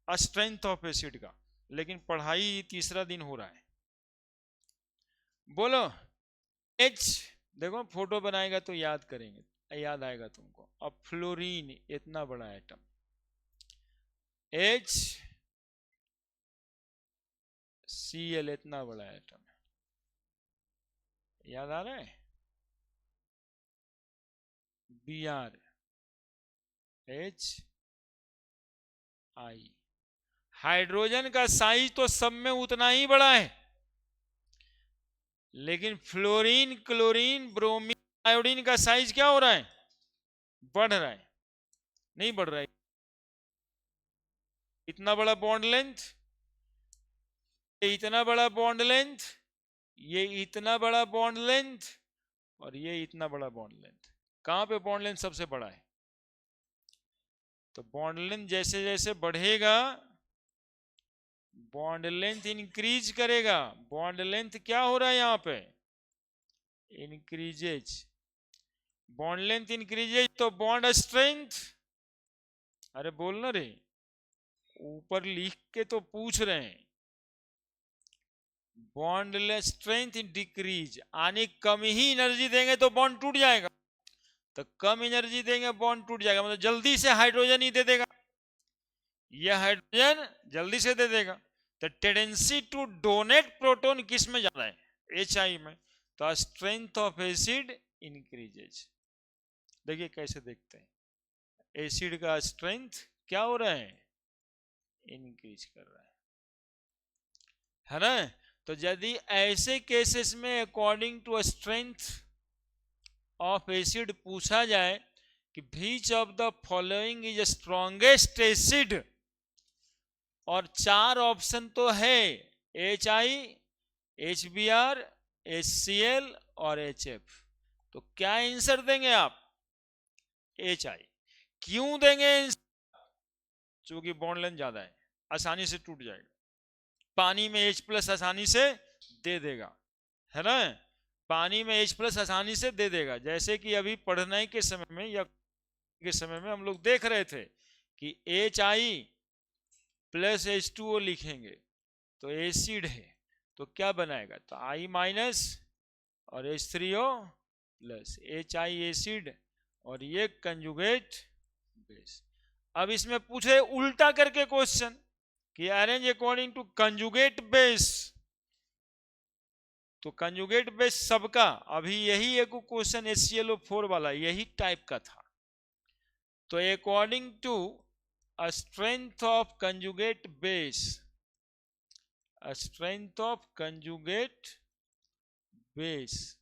स्ट्रेंथ ऑफ एसिड का, लेकिन पढ़ाई तीसरा दिन हो रहा है। बोलो एच, देखो फोटो बनाएगा तो याद करेंगे, याद आएगा तुमको। अब फ्लोरीन इतना बड़ा एटम, एच सी एल इतना बड़ा एटम है, याद आ रहा है? B R H I. Hydrogen का साइज तो सब में उतना ही बड़ा है, लेकिन फ्लोरीन, क्लोरीन, ब्रोमीन, आयोडीन का साइज क्या हो रहा है? बढ़ रहा है, नहीं बढ़ रहा है। इतना बड़ा बॉन्ड लेंथ, ये इतना बड़ा बॉन्ड लेंथ, ये इतना बड़ा बॉन्ड लेंथ, और ये इतना बड़ा बॉन्ड लेंथ। कहां पे बॉन्ड लेंथ सबसे बड़ा है? तो बॉन्ड लेंथ जैसे जैसे बढ़ेगा, बॉन्ड लेंथ इंक्रीज करेगा। बॉन्ड लेंथ क्या हो रहा है यहां पे? इंक्रीजेज। बॉन्ड लेंथ इंक्रीजेज तो बॉन्ड स्ट्रेंथ, अरे बोलना रे, ऊपर लिख के तो पूछ रहे हैं। बॉन्ड स्ट्रेंथ डिक्रीज, आने कम ही एनर्जी देंगे तो बॉन्ड टूट जाएगा, तो कम एनर्जी देंगे बॉन्ड टूट जाएगा, मतलब जल्दी से हाइड्रोजन ही दे देगा, यह हाइड्रोजन जल्दी से दे देगा। तो टेंडेंसी टू डोनेट प्रोटॉन किस में ज्यादा है? एच आई में। तो स्ट्रेंथ ऑफ एसिड इंक्रीजेज। देखिए कैसे देखते हैं, एसिड का स्ट्रेंथ क्या हो रहा है? इंक्रीज कर रहा है ना? तो यदि ऐसे केसेस में according to strength of acid पूछा जाए कि which of the following is strongest acid, और चार ऑप्शन तो है, H I, H B R, H C L और एच एफ, तो क्या आंसर देंगे आप? H I. क्यों देंगे? क्योंकि बॉन्ड लेंथ ज्यादा है, आसानी से टूट जाएगा। पानी में H प्लस आसानी से दे देगा, है ना? पानी में H प्लस आसानी से दे देगा। जैसे कि अभी पढ़ने के समय में या के समय में हम लोग देख रहे थे कि HI प्लस H2O लिखेंगे तो एसिड है, तो क्या बनाएगा? तो I माइनस और H3O प्लस, HI एसिड और ये कंजुगेट बेस। अब इसमें पूछे उल्टा करके क्वेश्चन कि arrange according to conjugate base, तो कंजुगेट बेस सबका, अभी यही एक क्वेश्चन HClO4 वाला यही टाइप का था। तो according to strength of conjugate base, strength of conjugate base,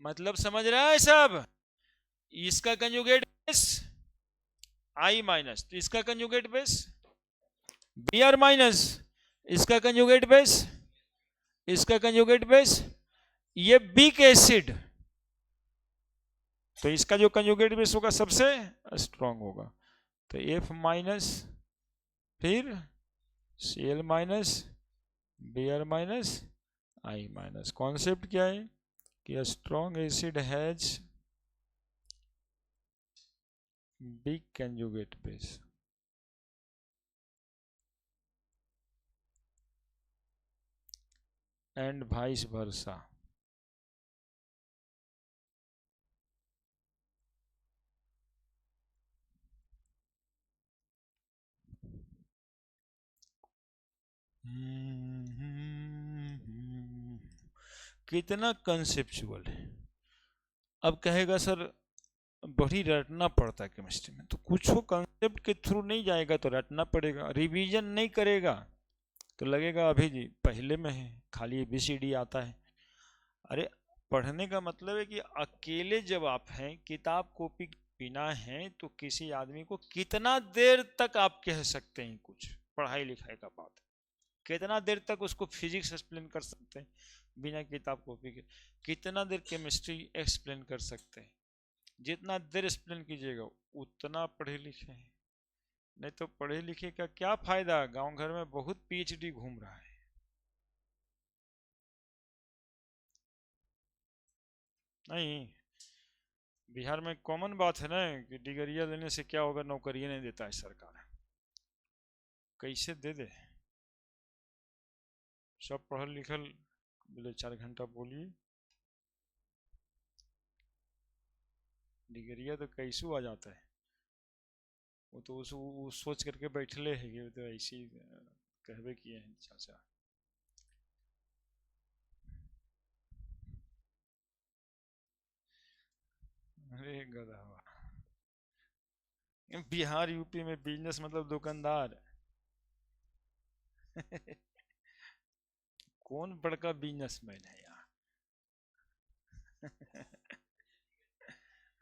मतलब समझ रहा है सब? इसका कंजुगेट बेस I माइनस, तो इसका कंजुगेट बेस Br माइनस, इसका कंजुगेट बेस, इसका कंजुगेट बेस ये वीक एसिड, तो इसका जो कंजुगेट बेस होगा सबसे स्ट्रांग होगा। तो F माइनस, फिर Cl minus, Br minus, I minus. Concept क्या है कि strong acid has week conjugate base. And vice versa. कितना कंसेप्चुअल है। अब कहेगा सर बड़ी रटना पड़ता है केमिस्ट्री में, तो कुछ कंसेप्ट के थ्रू नहीं जाएगा तो रटना पड़ेगा, रिवीजन नहीं करेगा तो लगेगा अभी जी पहले में है, खाली ABCD आता है। अरे पढ़ने का मतलब है कि अकेले जब आप हैं, किताब कॉपी बिना हैं, तो किसी आदमी को कितना देर तक आप कह सकते हैं कुछ पढ़ाई लिखाई का बात, कितना देर तक उसको फिजिक्स एक्सप्लेन कर सकते हैं बिना किताब कॉपी के, कितना देर केमिस्ट्री एक्सप्लेन कर सकते हैं। जितना देर एक्सप्लेन कीजिएगा उतना पढ़े लिखे हैं, नहीं तो पढ़े लिखे का क्या फायदा, गांव घर में बहुत पीएचडी घूम रहा है। नहीं, बिहार में कॉमन बात है ना कि डिग्रिया लेने से क्या होगा, नौकरियां नहीं देता है सरकार, कैसे दे दे। सब पढ़ल लिखल बोले 4 घंटा बोलिए, डिग्रिया तो कैसू आ जाता है। वो तो वो सोच करके बैठले है कि तो ऐसे ही कहवे किए हैं चाचा। अरे गधा, बिहार यूपी में बिजनेस मतलब दुकानदार। कौन बड़का बिजनेसमैन है यहाँ?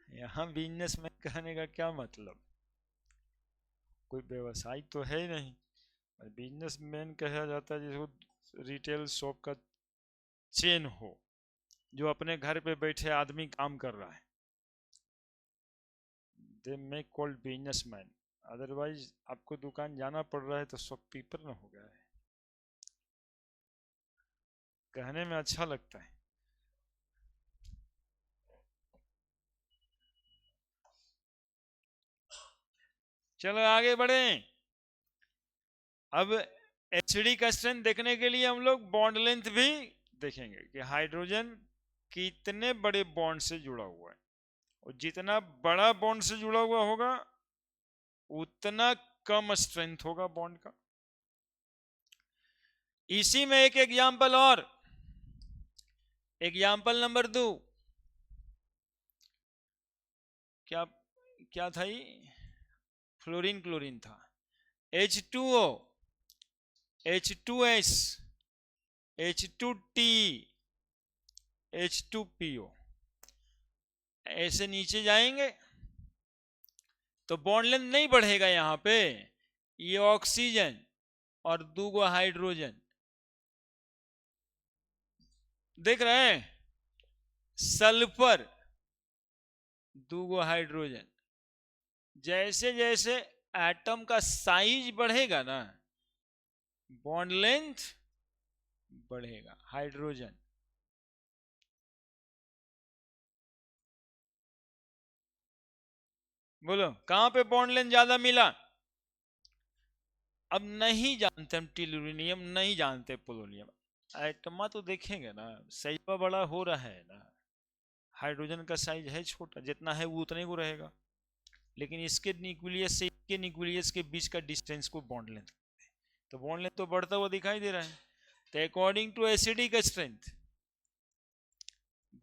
यहाँ बिजनेसमैन कहने का क्या मतलब, कोई व्यवसाय तो है ही नहीं। बिजनेसमैन कहा जाता है जिसको रिटेल शॉप का चेन हो, जो अपने घर पे बैठे आदमी काम कर रहा है, they make called businessman. Otherwise आपको दुकान जाना पड़ रहा है तो शॉपकीपर ना हो गया है, कहने में अच्छा लगता है। चलो आगे बढ़े। अब एचडी का स्ट्रेंथ देखने के लिए हम लोग बॉन्ड लेंथ भी देखेंगे कि हाइड्रोजन कितने बड़े बॉन्ड से जुड़ा हुआ है, और जितना बड़ा बॉन्ड से जुड़ा हुआ होगा उतना कम स्ट्रेंथ होगा बॉन्ड का। इसी में एक एग्जाम्पल और, एग्जाम्पल नंबर 2, क्या क्या था ये, फ्लोरीन क्लोरीन था। H2O, H2S, H2T, H2PO, ऐसे नीचे जाएंगे तो बॉन्ड लेंथ नहीं बढ़ेगा यहां पे। ये ऑक्सीजन और 2 हाइड्रोजन, देख रहे हैं, सल्फर 2 हाइड्रोजन, जैसे जैसे एटम का साइज बढ़ेगा ना बॉन्ड लेंथ बढ़ेगा। हाइड्रोजन, बोलो कहां पे बॉन्ड लेंथ ज्यादा मिला? अब नहीं जानते हम, टेलुरिनियम नहीं जानते, पोलोनियम, एटमा तो देखेंगे ना, साइज बड़ा हो रहा है ना। हाइड्रोजन का साइज है छोटा, जितना है वो उतने को रहेगा, लेकिन इसके न्यूक्लियस से इसके न्यूक्लियस के बीच का डिस्टेंस को बॉन्ड लेंथ, तो बॉन्ड लेंथ तो बढ़ता हुआ दिखाई दे रहा है। तो अकॉर्डिंग टू एसिडिक स्ट्रेंथ,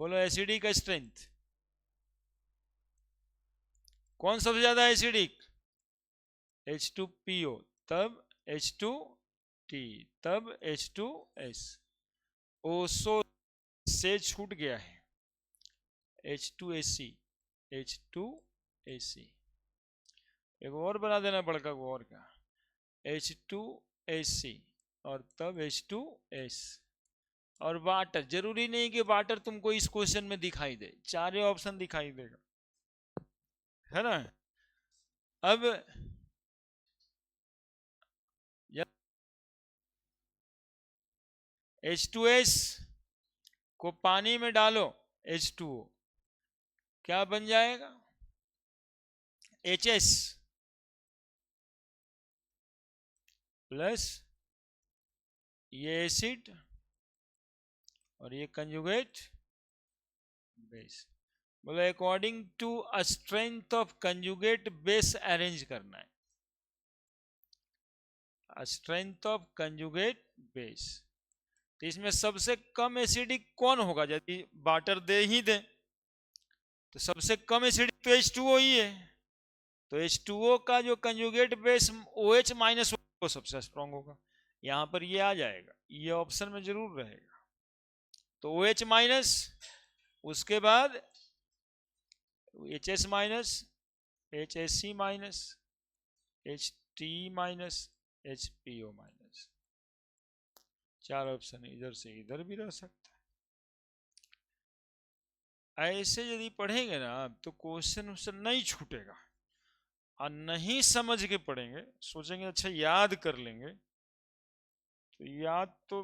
बोलो एसिडिक स्ट्रेंथ कौन सबसे ज्यादा एसिडिक? H2PO, तब H2T, तब H2S। ओसो से छूट गया है H2AC, H2AC। एक और बना देना बड़का को, और क्या, H2AC और तब H2S। और वाटर, जरूरी नहीं कि वाटर तुमको इस क्वेश्चन में दिखाई दे, 4 ऑप्शन दिखाई देगा, है ना। अब H2S को पानी में डालो, H2O क्या बन जाएगा? HS प्लस ये एसिड और ये कंजुगेट बेस। बोलो according to strength of conjugate base arrange करना है, स्ट्रेंथ ऑफ कंजुगेट बेस। तो इसमें सबसे कम एसिडिक कौन होगा? यदि वाटर दे ही दे तो सबसे कम एसिडिक तो H2O ही है, तो H2O का जो कंजुगेट बेस OH माइनस वो सबसे स्ट्रांग होगा। यहां पर ये आ जाएगा, ये ऑप्शन में जरूर रहेगा। तो OH माइनस, उसके बाद HS minus, HSC minus, HT minus, HPO minus. 4 option इधर से इधर भी रह सकता है। ऐसे यदि पढ़ेंगे ना तो क्वेश्चन नहीं छूटेगा। और नहीं समझ के पढ़ेंगे, सोचेंगे अच्छा याद कर लेंगे, तो याद तो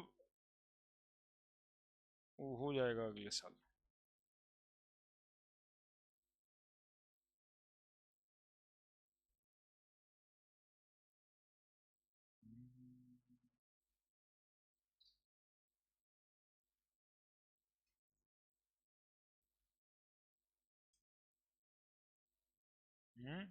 वो हो जाएगा अगले साल। हम्म।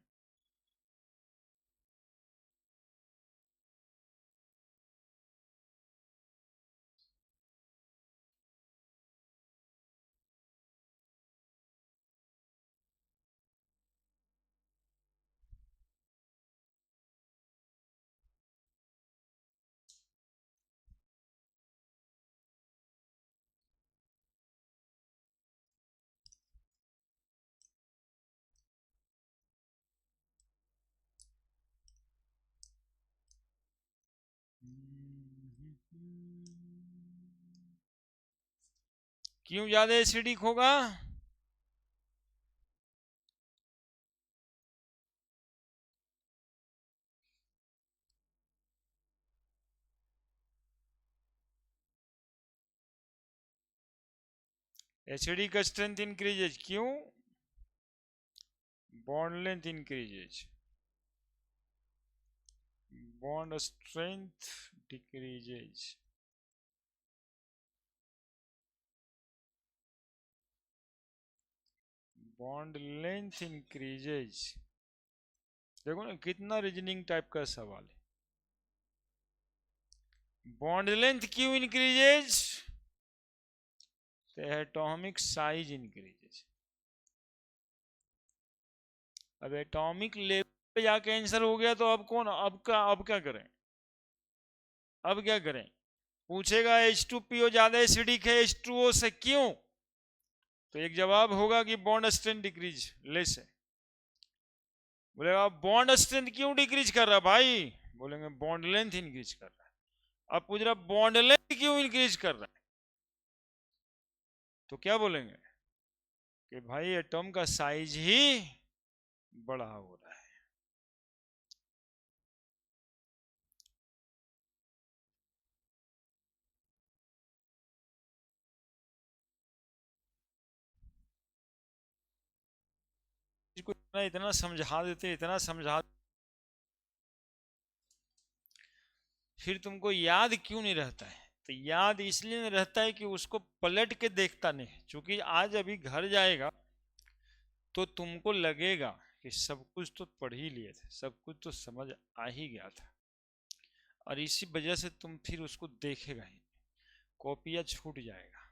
क्यों ज्यादा एसिडिक होगा? एसिडिक स्ट्रेंथ इंक्रीजेज, क्यों? Bond length increases, bond strength decreases. Bond length increases. देखो ना कितना रीजनिंग टाइप का सवाल है। बॉन्ड लेंथ क्यों इंक्रीजेज? तो एटॉमिक साइज इंक्रीजेज। अब एटॉमिक लेवल पे जाके आंसर हो गया तो अब कौन, अब क्या करें? अब क्या करें? पूछेगा H2PO ज्यादा एसिडिक है H2O से, क्यों? तो एक जवाब होगा कि बॉन्ड स्ट्रेंथ डिक्रीज लेस है। बोलेगा बॉन्ड स्ट्रेंथ क्यों डिक्रीज कर रहा भाई? बोलेंगे बॉन्ड लेंथ इंक्रीज कर रहा है। अब पूछ रहा बॉन्ड लेंथ क्यों इंक्रीज कर रहा है, तो क्या बोलेंगे कि भाई एटॉम का साइज ही बड़ा हो रहा है। इसको इतना इतना समझा देते, इतना समझा, फिर तुमको याद क्यों नहीं रहता है? तो याद इसलिए नहीं रहता है कि उसको पलट के देखता नहीं है। क्योंकि आज अभी घर जाएगा तो तुमको लगेगा कि सब कुछ तो पढ़ ही लिए थे, सब कुछ तो समझ आ ही गया था, और इसी वजह से तुम फिर उसको देखेगा ही, कॉपियां छूट जाएगा,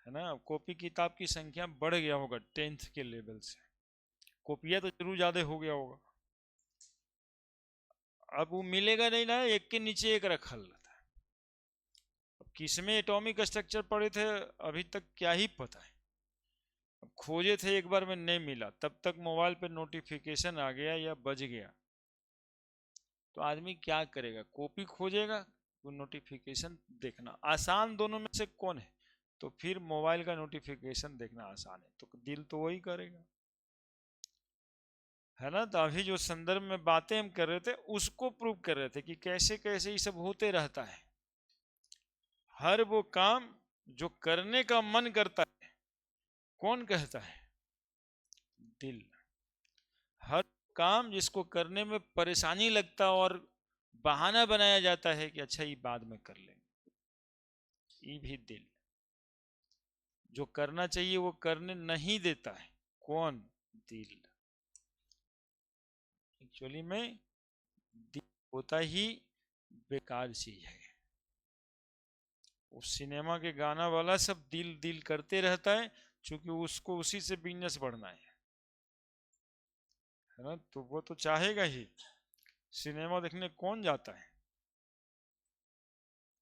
है ना। कॉपी किताब की संख्या बढ़ गया होगा 10th के लेवल से, कॉपियां तो जरूर ज्यादा हो गया होगा। अब वो मिलेगा नहीं ना, एक के नीचे एक रखा था। अब किसमें एटॉमिक स्ट्रक्चर पढ़े थे अभी तक क्या ही पता है। अब खोजे थे एक बार में नहीं मिला, तब तक मोबाइल पे नोटिफिकेशन आ गया या बज गया, तो आदमी क्या करेगा? कॉपी खोजेगा, वो नोटिफिकेशन देखना आसान, दोनों में से कौन है? तो फिर मोबाइल का नोटिफिकेशन देखना आसान है, तो दिल तो वही करेगा, है ना। तो अभी जो संदर्भ में बातें हम कर रहे थे उसको प्रूव कर रहे थे कि कैसे कैसे ये सब होते रहता है। हर वो काम जो करने का मन करता है, कौन कहता है? दिल। हर काम जिसको करने में परेशानी लगता है और बहाना बनाया जाता है कि अच्छा ये बाद में कर लेंगे, ये भी दिल। जो करना चाहिए वो करने नहीं देता है, कौन? दिल। एक्चुअली में दिल होता ही बेकार चीज है। उस सिनेमा के गाना वाला सब दिल दिल करते रहता है, क्योंकि उसको उसी से बिजनेस बढ़ना है ना। तो वो तो चाहेगा ही। सिनेमा देखने कौन जाता है?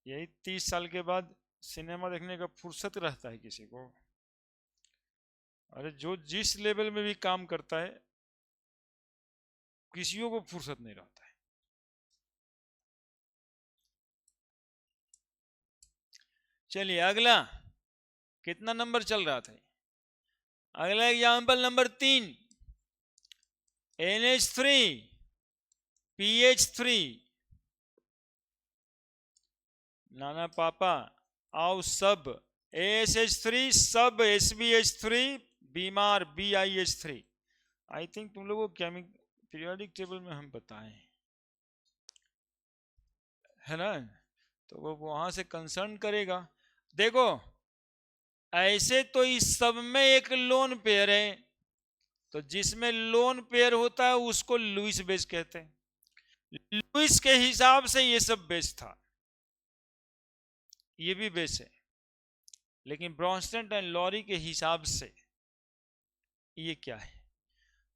यही 30 साल के बाद सिनेमा देखने का फुर्सत रहता है किसी को? अरे जो जिस लेवल में भी काम करता है, किसी को फुर्सत नहीं रहता है। चलिए अगला, कितना नंबर चल रहा था? अगला एग्जाम्पल नंबर 3, NH3 PH3, नाना पापा आओ सब, ASH3 सब SBH3, बीमार BiH3। आई थिंक तुम लोगों को पीरियोडिक टेबल में हम बताएं, है ना, तो वो वहां से कंसर्न करेगा। देखो ऐसे तो इस सब में एक लोन पेयर है, तो जिसमें लोन पेयर होता है उसको लुईस बेस कहते हैं। लुईस के हिसाब से ये सब बेस था, ये भी बेस है, लेकिन ब्रॉन्स्टन एंड लॉरी के हिसाब से ये क्या है,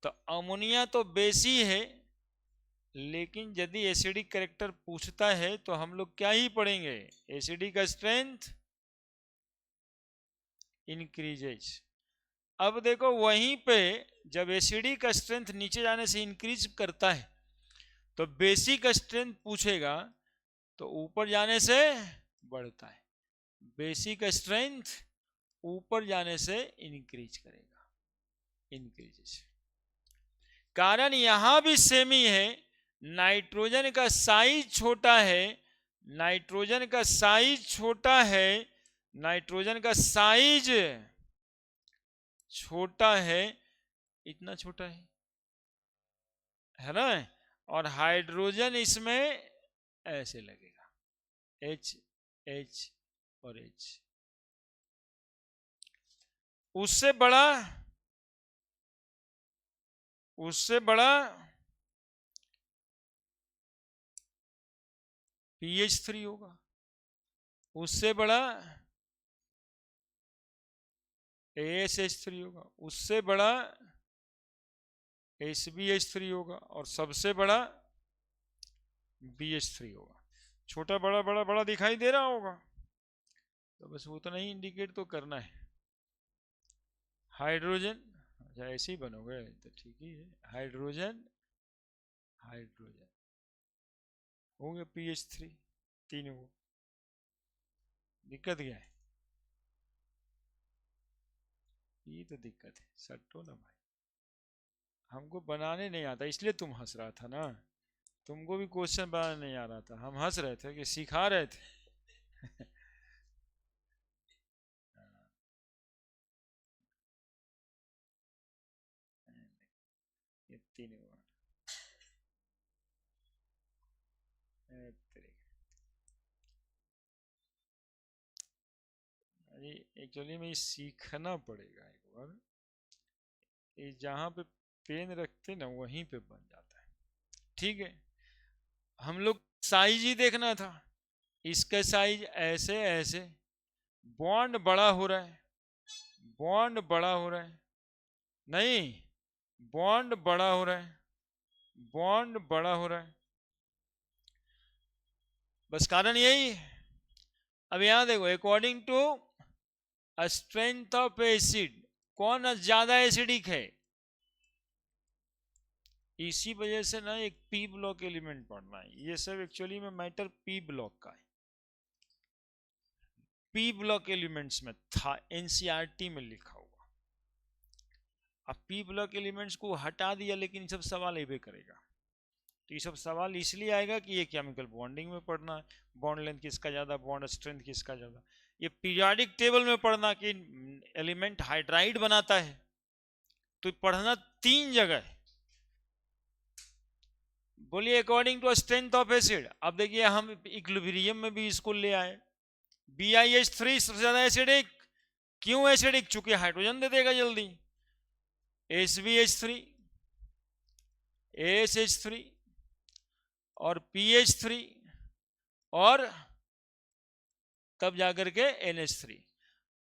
तो अमोनिया तो बेस ही है, लेकिन यदि एसिडिक कैरेक्टर पूछता है तो हम लोग क्या ही पढ़ेंगे, एसिडिक स्ट्रेंथ इंक्रीजेज। अब देखो वहीं पे जब एसिडिक स्ट्रेंथ नीचे जाने से इंक्रीज करता है तो बेसिक स्ट्रेंथ पूछेगा तो ऊपर जाने से बढ़ता है, बेसिक स्ट्रेंथ ऊपर जाने से इंक्रीज करेगा, इंक्रीजेज। कारण यहां भी सेम ही है, नाइट्रोजन का साइज छोटा है, नाइट्रोजन का साइज छोटा है, नाइट्रोजन का साइज छोटा है, इतना छोटा है ना, और हाइड्रोजन इसमें ऐसे लगेगा, H H और H। उससे बड़ा PH3 होगा, उससे बड़ा ASH3 होगा, उससे बड़ा SBH3 होगा, और सबसे बड़ा BH3 होगा। छोटा बड़ा बड़ा बड़ा दिखाई दे रहा होगा, तो बस उतना ही इंडिकेट तो करना है। हाइड्रोजन, अच्छा ऐसे ही बनोगे तो ठीक ही है, हाइड्रोजन हाइड्रोजन हो गया PH3, तीन हो। दिक्कत क्या है, ये तो दिक्कत है, सट्टो ना भाई, हमको बनाने नहीं आता इसलिए तुम हंस रहा था ना, तुमको भी क्वेश्चन बनाने नहीं आ रहा था, हम हंस रहे थे कि सिखा रहे थे। ये तीन हुआ, एक्चुअली में सीखना पड़ेगा एक बार, ये जहाँ पे पेन रखते ना वहीं पे बन जाता है। ठीक है, हम लोग साइज ही देखना था, इसका साइज ऐसे ऐसे, बॉन्ड बड़ा हो रहा है, बॉन्ड बड़ा हो रहा है, नहीं बॉन्ड बड़ा हो रहा है, बॉन्ड बड़ा हो रहा है, बस कारण यही है। अब यहां देखो, according to strength of acid कौन ज्यादा एसिडिक है, इसी वजह से ना एक पी ब्लॉक एलिमेंट पढ़ना है, ये सब एक्चुअली में मैटर पी ब्लॉक का है, पी ब्लॉक एलिमेंट्स में था, एनसीईआरटी में लिखा हुआ। अब पी ब्लॉक एलिमेंट्स को हटा दिया, लेकिन ये सब सवाल ये करेगा, तो ये सब सवाल इसलिए आएगा कि ये केमिकल बॉन्डिंग में पढ़ना है, बॉन्ड लेंथ किसका ज्यादा, बॉन्ड स्ट्रेंथ किसका ज्यादा, ये पीरियोडिक टेबल में पढ़ना कि एलिमेंट हाइड्राइड बनाता है, तो पढ़ना तीन जगह है। बोलिए according to strength of acid, अब देखिए हम इक्विलिब्रियम में भी इसको ले आए, BiH3 सबसे ज्यादा एसिडिक, क्यों एसिडिक, चूंकि हाइड्रोजन दे देगा जल्दी, SbH3 ASH3 और PH3 और तब जाकर के NH3।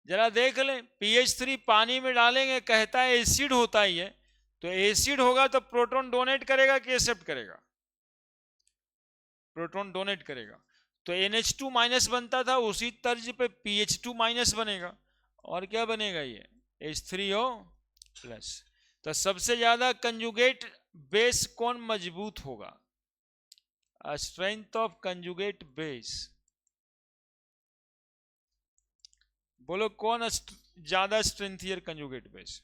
जरा देख लें, PH3 पानी में डालेंगे कहता है एसिड होता ही है, तो एसिड होगा तो प्रोटॉन डोनेट करेगा कि एक्सेप्ट करेगा, प्रोटॉन डोनेट करेगा, तो NH2 माइनस बनता था उसी तर्ज पे PH2 माइनस बनेगा, और क्या बनेगा ये H3O प्लस। तो सबसे ज्यादा कंजुगेट बेस कौन मजबूत होगा, स्ट्रेंथ ऑफ कंजुगेट बेस, बोलो कौन ज्यादा स्ट्रेंथियर कंजुगेट बेस,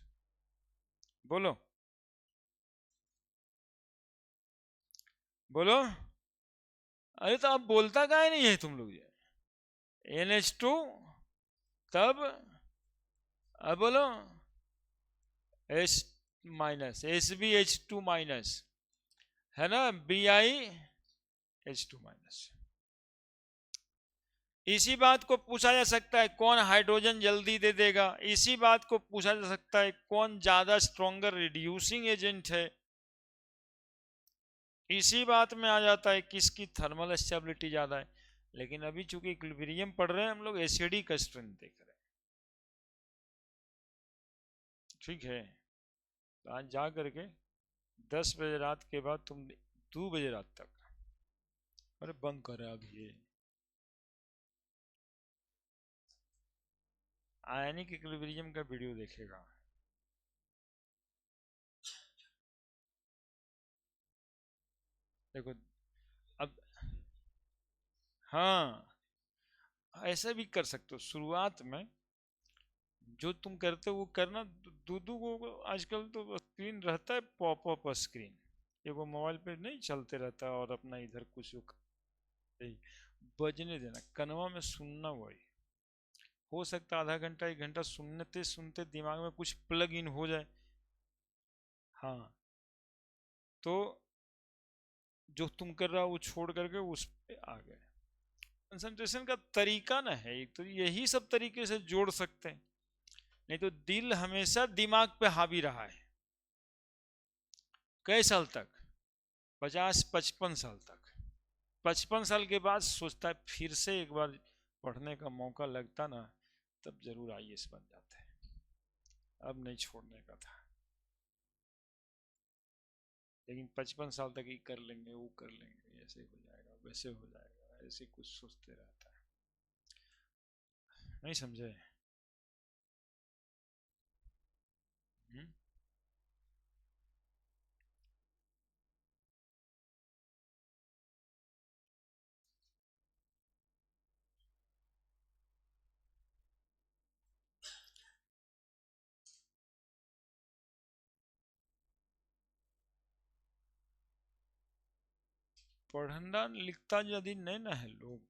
बोलो बोलो। अरे तो अब बोलता काहे नहीं है तुम लोग? NH2, तब अब बोलो एस माइनस, SbH2 माइनस, है ना, BiH2 माइनस। इसी बात को पूछा जा सकता है कौन हाइड्रोजन जल्दी दे देगा, इसी बात को पूछा जा सकता है कौन ज्यादा स्ट्रॉन्गर रिड्यूसिंग एजेंट है, इसी बात में आ जाता है किसकी थर्मल स्टेबिलिटी ज्यादा है। लेकिन अभी चूंकि इक्विलिब्रियम पढ़ रहे हैं हम लोग, एसिडी का स्ट्रेंथ देख रहे हैं। ठीक है, तो आज जा करके 10 बजे रात के बाद तुम 2 बजे रात तक, अरे बंद कर रहा अभी ये आयनिक इक्विलिब्रियम का वीडियो देखेगा। देखो अब, हाँ ऐसा भी कर सकते हो शुरुआत में, जो तुम करते हो वो करना। दूधू को आजकल तो स्क्रीन रहता है, पॉपअप स्क्रीन, ये वो मोबाइल पे नहीं चलते रहता है, और अपना इधर कुछ बजने देना, कनवा में सुनना। वही हो सकता है आधा घंटा 1 घंटा सुनते सुनते दिमाग में कुछ प्लग इन हो जाए। हाँ, तो जो तुम कर रहा हो वो छोड़ करके उस पे आ गए। कंसंट्रेशन का तरीका ना है एक, तो यही सब तरीके से जोड़ सकते हैं। नहीं तो दिल हमेशा दिमाग पे हावी रहा है। कई साल तक? 50-55 साल तक। 55 साल के बाद सोचता है फिर से एक बार पढ़ने का मौका लगता ना, तब जरूर IAS बन जाते हैं। अब नहीं छोड़ने का था। लेकिन 55 साल तक ही कर लेंगे, वो कर लेंगे, ऐसे हो जाएगा, वैसे हो जाएगा, ऐसे कुछ सोचते रहता है। नहीं समझे? हुँ? पढ़ना लिखता यदि नहीं ना है लोग,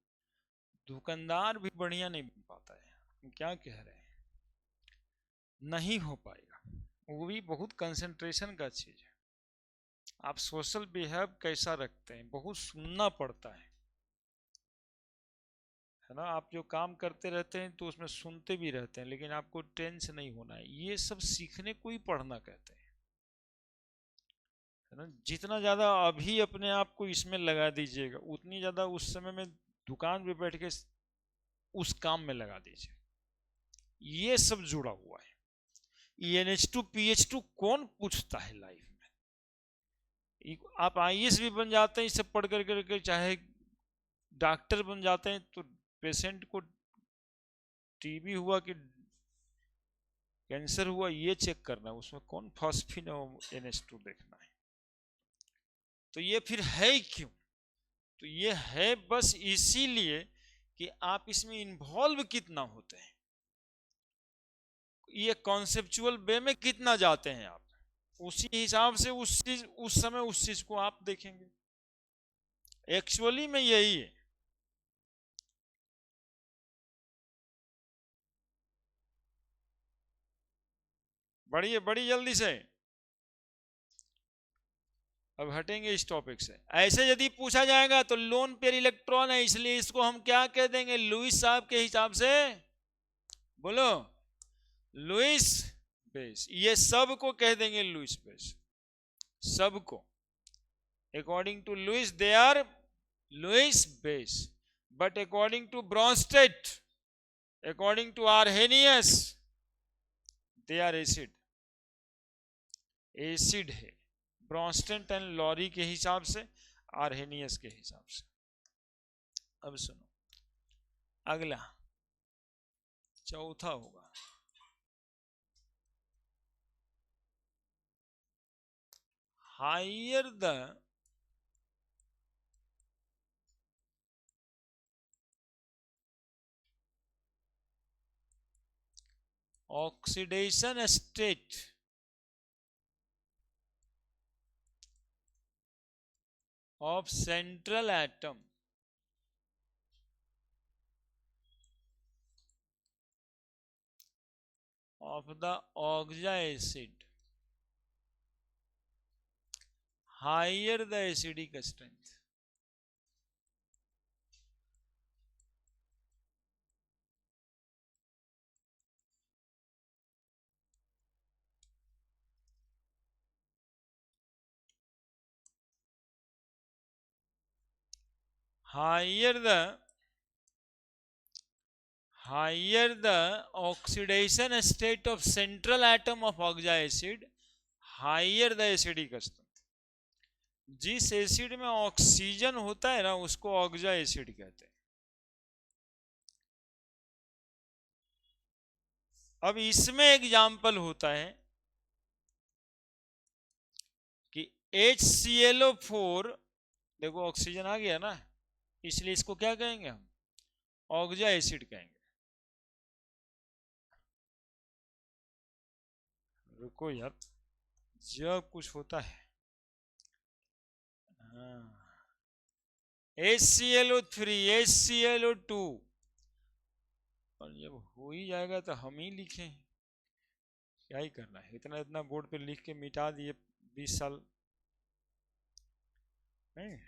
दुकानदार भी बढ़िया नहीं बन पाता है। हम क्या कह रहे हैं, नहीं हो पाएगा। वो भी बहुत कंसंट्रेशन का चीज है। आप सोशल बिहेव कैसा रखते हैं, बहुत सुनना पड़ता है ना। आप जो काम करते रहते हैं तो उसमें सुनते भी रहते हैं, लेकिन आपको टेंस नहीं होना है। ये सब सीखने को ही पढ़ना कहते हैं, है ना। जितना ज्यादा अभी अपने आप को इसमें लगा दीजिएगा, उतनी ज्यादा उस समय में दुकान पे बैठ के उस काम में लगा दीजिए। ये सब जुड़ा हुआ है। NH2 PH2 कौन पूछता है लाइफ में? आप IAS भी बन जाते हैं इसे पढ़ करके, चाहे डॉक्टर बन जाते हैं, तो पेशेंट को TB हुआ कि कैंसर हुआ ये चेक करना, उसमें कौन फॉस्फिन और NH2 देखना है। तो ये फिर है क्यों? तो ये है बस इसीलिए कि आप इसमें इन्वॉल्व कितना होते हैं, ये कॉन्सेप्चुअल वे में कितना जाते हैं आप, उसी हिसाब से उस चीज उस समय उस चीज को आप देखेंगे। एक्चुअली में यही है। बढ़िए, बड़ी जल्दी से अब हटेंगे इस टॉपिक से। ऐसे यदि पूछा जाएगा तो लोन पेयर इलेक्ट्रॉन है, इसलिए इसको हम क्या कह देंगे लुईस साहब के हिसाब से? बोलो, लुईस बेस। ये सब को कह देंगे लुईस बेस, सबको। According to Lewis they are Lewis base, but according to Bronsted, according to Arrhenius, they are acid. Acid है ब्रॉन्स्टेड एंड लॉरी के हिसाब से, आर्हेनियस के हिसाब से। अब सुनो अगला, चौथा होगा higher the oxidation state of central atom of the oxide acid, higher the acidic strength. Higher the oxidation state of central atom of oxide acid, higher the acidic strength. जिस एसिड में ऑक्सीजन होता है ना उसको oxide acid कहते हैं। अब इसमें एग्जाम्पल होता है कि HClO4, देखो ऑक्सीजन आ गया ना, इसलिए इसको क्या कहेंगे हम, ऑक्साइड एसिड कहेंगे। रुको यार, जब कुछ होता है, HClO3 HClO2, और जब हो ही जाएगा तो हम ही लिखें, क्या ही करना है, इतना इतना बोर्ड पे लिख के मिटा दिए 20 साल नहीं।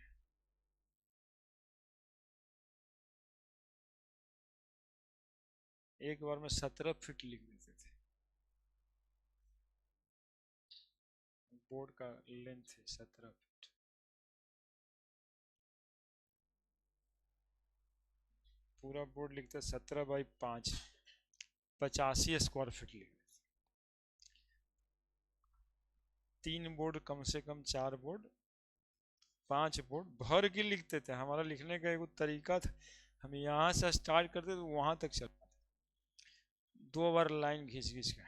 एक बार में 17 फीट लिख देते थे, बोर्ड का लेंथ है 17 फीट। पूरा बोर्ड लिखते 17/5, 85 स्क्वायर फीट लिख देते। 3 बोर्ड कम से कम, 4 बोर्ड, 5 बोर्ड भर के लिखते थे। हमारा लिखने का एक तरीका था, हम यहाँ से स्टार्ट करते तो वहां तक चलते, 2 बार लाइन घिस घिस के,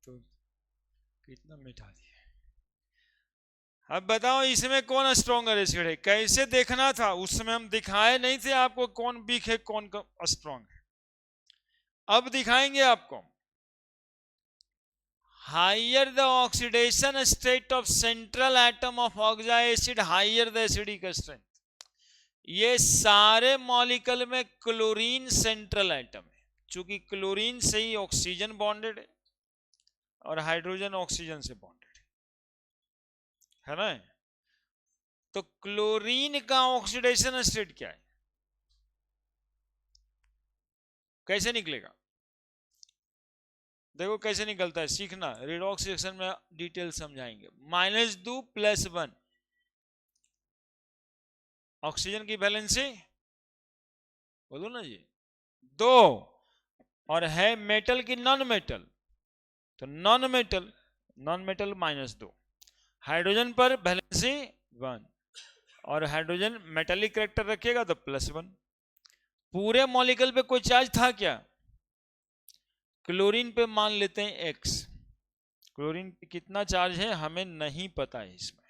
तो कितना मिटा दिया। अब बताओ इसमें कौन स्ट्रॉन्गर एसिड है, कैसे देखना था, उसमें हम दिखाए नहीं थे आपको कौन वीक है कौन स्ट्रॉन्ग है, अब दिखाएंगे आपको। Higher the oxidation state of central atom of oxide acid, higher the acidic strength. ये सारे मॉलिक्यूल में क्लोरीन सेंट्रल एटम है, चूंकि क्लोरीन से ही ऑक्सीजन बॉन्डेड है और हाइड्रोजन ऑक्सीजन से बॉन्डेड है ना। तो क्लोरीन का ऑक्सीडेशन स्टेट क्या है, कैसे निकलेगा, देखो कैसे निकलता है, सीखना, रिडॉक्स रिएक्शन में डिटेल समझाएंगे। -2 + 1, ऑक्सीजन की वैलेंसी बोलो ना जी 2, और है मेटल की नॉन मेटल, तो नॉन मेटल -2, हाइड्रोजन पर वैलेंसी 1, और हाइड्रोजन मेटालिक कैरेक्टर रखिएगा तो +1। पूरे मॉलिक्यूल पे कोई चार्ज था क्या, क्लोरीन पे मान लेते हैं x, क्लोरीन पे कितना चार्ज है हमें नहीं पता है इसमें,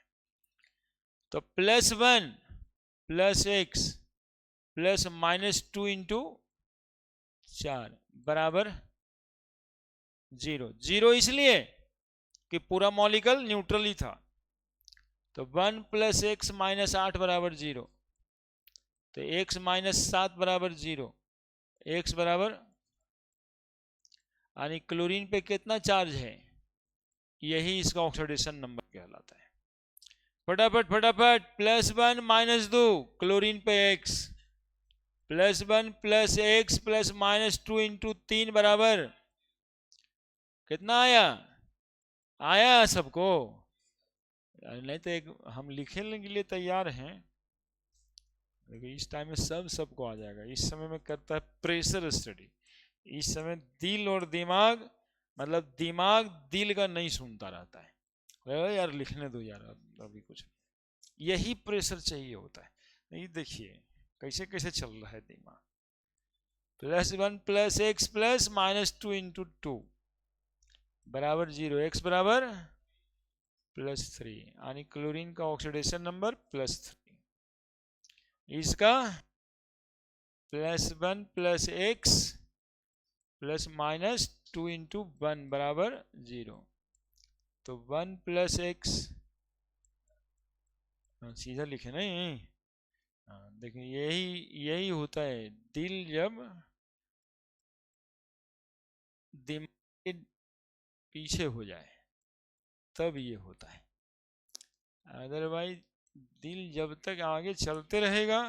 तो +1 + x + -2 × 4 बराबर 0। 0 इसलिए कि पूरा मॉलिक्यूल न्यूट्रल ही था, तो 1 + x - 8 बराबर 0, तो x - 7 बराबर 0, x बराबर, यानी क्लोरीन पे कितना चार्ज है, यही इसका ऑक्सीडेशन नंबर कहलाता है। फटाफट फटाफट, +1 - 2, क्लोरीन पे x, +1 + x + -2 × 3 बराबर कितना आया, आया सबको, नहीं तो एक हम लिखने के लिए तैयार हैं, लेकिन इस टाइम में सबको आ जाएगा। इस समय में करता है प्रेशर स्टडी, इस समय दिल और दिमाग, मतलब दिमाग दिल का नहीं सुनता रहता है, अरे यार लिखने दो यार, अभी कुछ, यही प्रेशर चाहिए होता है। नहीं देखिए कैसे कैसे चल रहा है दिमाग, +1 + x + -2 × 2 बराबर 0, x बराबर +3, यानी क्लोरीन का ऑक्सीडेशन नंबर +3, इसका +1 + x + -2 × 1 बराबर 0, तो 1 + x सीधा लिखे नहीं। देखिए यही यही होता है, दिल जब दिमाग के पीछे हो जाए तब ये होता है, अदरवाइज दिल जब तक आगे चलते रहेगा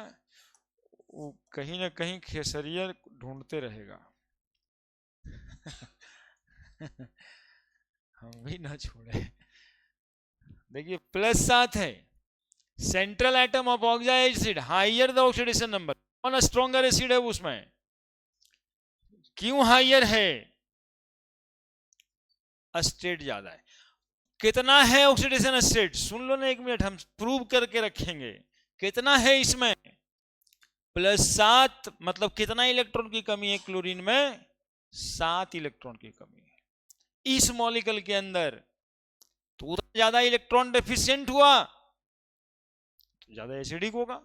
वो कहीं ना कहीं खेसरिया ढूंढते रहेगा। हम भी ना छोड़े। देखिए +7 है, central atom of oxide acid, higher the oxidation number, कौन स्ट्रॉन्गर एसिड है उसमें, क्यों हाइयर है, स्टेट ज्यादा है। कितना है ऑक्सीडेशन स्टेट, सुन लो ना एक मिनट, हम प्रूव करके रखेंगे। कितना है इसमें, +7, मतलब कितना इलेक्ट्रॉन की कमी है क्लोरीन में, 7 इलेक्ट्रॉन की कमी है इस मॉलिक्यूल के अंदर। तो उतना ज्यादा इलेक्ट्रॉन डेफिशिएंट हुआ तो ज्यादा एसिडिक होगा।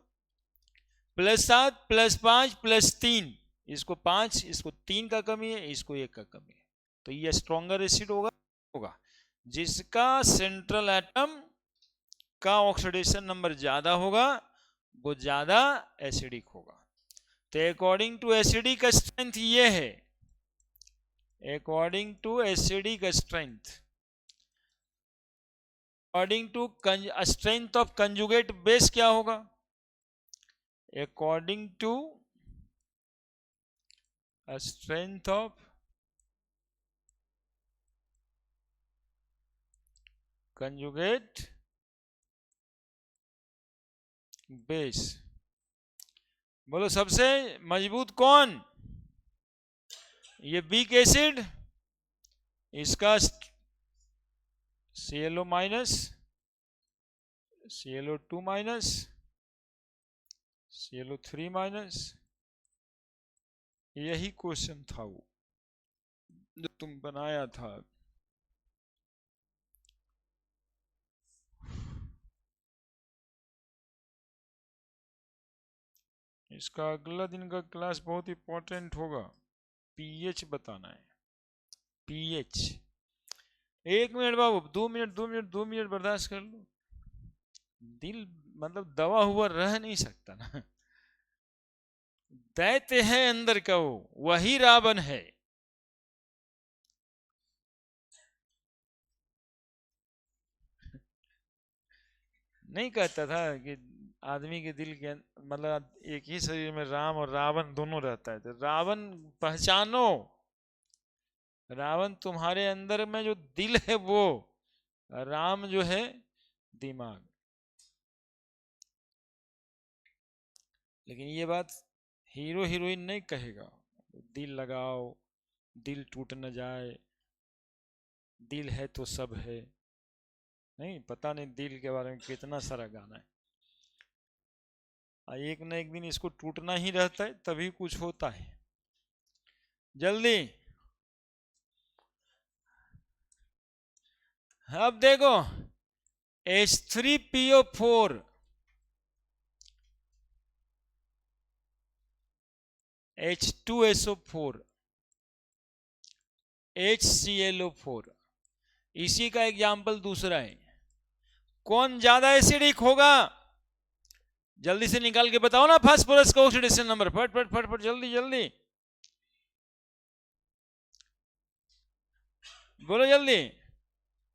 +7 +5 +3, इसको 5 इसको 3 का कमी है, इसको 1 का कमी है, तो ये स्ट्रॉन्गर एसिड होगा जिसका सेंट्रल एटम का ऑक्सीडेशन नंबर ज्यादा होगा, वो ज्यादा एसिडिक होगा। तो अकॉर्डिंग टू एसिडिक स्ट्रेंथ ये है, according to acidic strength, according to strength of conjugate base क्या होगा, according to strength of conjugate base, बोलो सबसे मजबूत कौन, ये वीक एसिड, इसका ClO minus, ClO2 minus, ClO3 minus, यही क्वेश्चन था वो जो तुम बनाया था। इसका अगला दिन का क्लास बहुत इंपॉर्टेंट होगा, पीएच बताना है, पीएच। 1 मिनट बाबू, 2 मिनट 2 मिनट 2 मिनट बर्दाश्त कर लो, दिल मतलब दवा हुआ रह नहीं सकता ना, दैत्य है अंदर का वो, वही रावण है। नहीं कहता था कि आदमी के दिल के मतलब एक ही शरीर में राम और रावण दोनों रहता है, तो रावण पहचानो, रावण तुम्हारे अंदर में जो दिल है वो, राम जो है दिमाग। लेकिन ये बात हीरो हीरोइन नहीं कहेगा, दिल लगाओ, दिल टूट न जाए, दिल है तो सब है, नहीं पता नहीं दिल के बारे में कितना सारा गाना है। एक न एक दिन इसको टूटना ही रहता है, तभी कुछ होता है। जल्दी, अब देखो H3PO4, H2SO4, HClO4, इसी का एग्जाम्पल दूसरा है। कौन ज्यादा एसिडिक होगा, जल्दी से निकाल के बताओ ना फास्फोरस का ऑक्सीडेशन नंबर, फट फट फट फट जल्दी जल्दी बोलो जल्दी।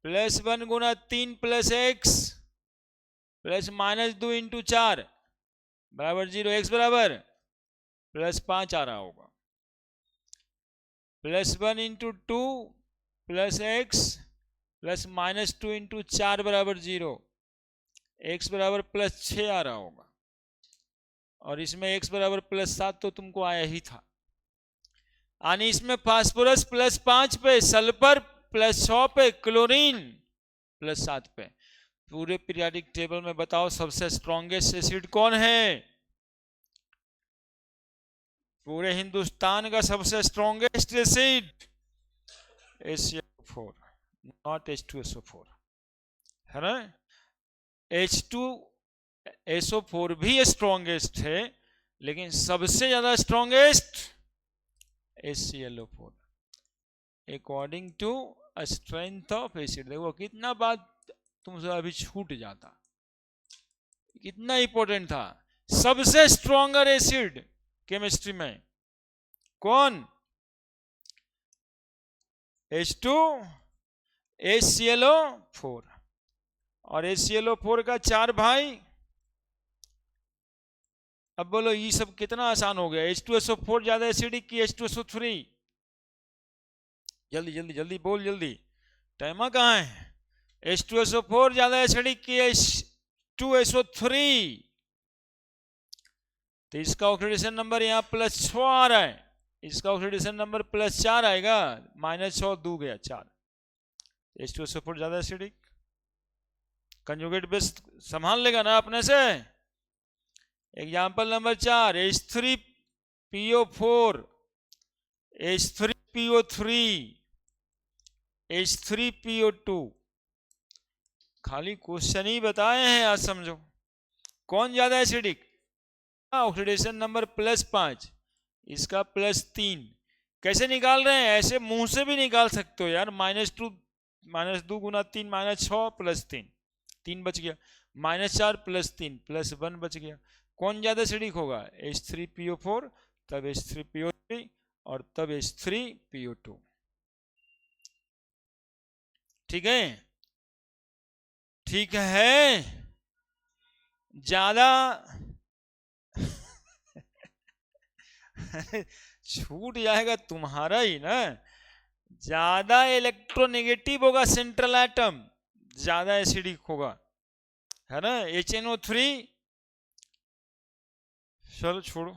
+1 गुना 3 + x प्लस -2 × 4 बराबर 0, x बराबर +5 आ रहा होगा, +1 × 2 + x प्लस -2 × 4 बराबर 0, x बराबर +6 आ रहा होगा, और इसमें x बराबर +7 तो तुमको आया ही था। यानी इसमें फास्फोरस +5 पे, सल्फर +6 पे, क्लोरीन +7 पे। पूरे पीरियोडिक टेबल में बताओ सबसे स्ट्रॉन्गेस्ट एसिड कौन है, पूरे हिंदुस्तान का सबसे strongest acid HCl4, not H2SO4, है ना। H2SO4 भी स्ट्रॉन्गेस्ट है, लेकिन सबसे ज्यादा strongest HClO4 according to strength of acid. देखो कितना बात तुमसे अभी छूट जाता, कितना इंपॉर्टेंट था। सबसे स्ट्रॉन्गर एसिड केमिस्ट्री में कौन? HClO4। और HClO4 का 4 भाई। अब बोलो ये सब कितना आसान हो गया। H2SO4 ज्यादा एसिडिक कि H2SO3? जल्दी जल्दी जल्दी बोल, जल्दी, टाइम कहाँ है? H2SO4 ज्यादा एसिडिक कि H2SO3? तो इसका ऑक्सीडेशन नंबर यहाँ +6 आ रहा है, इसका ऑक्सीडेशन नंबर +4 आएगा। -6 2 गया 4। H2SO4 ज्यादा एसिडिक। कंजुगेट बेस संभाल लेगा ना अपने से। Example number 4 H3PO4, H3PO3, H3PO2। खाली क्वेश्चन ही बताए हैं, आज समझो कौन ज्यादा एसिडिक। ऑक्सीडेशन नंबर +5, इसका +3। कैसे निकाल रहे हैं? ऐसे मुंह से भी निकाल सकते हो यार। -2 -2 × 3 -6 +3, 3 बच गया। -4 +3 +1 बच गया। कौन ज्यादा एसिडिक होगा? H3PO4, तब H3PO3 और तब H3PO2। ठीक है, ठीक है। ज्यादा छूट जाएगा तुम्हारा ही ना। ज्यादा इलेक्ट्रोनेगेटिव होगा सेंट्रल एटम, ज्यादा एसिडिक होगा, है ना। HNO3, चलो छोड़ो।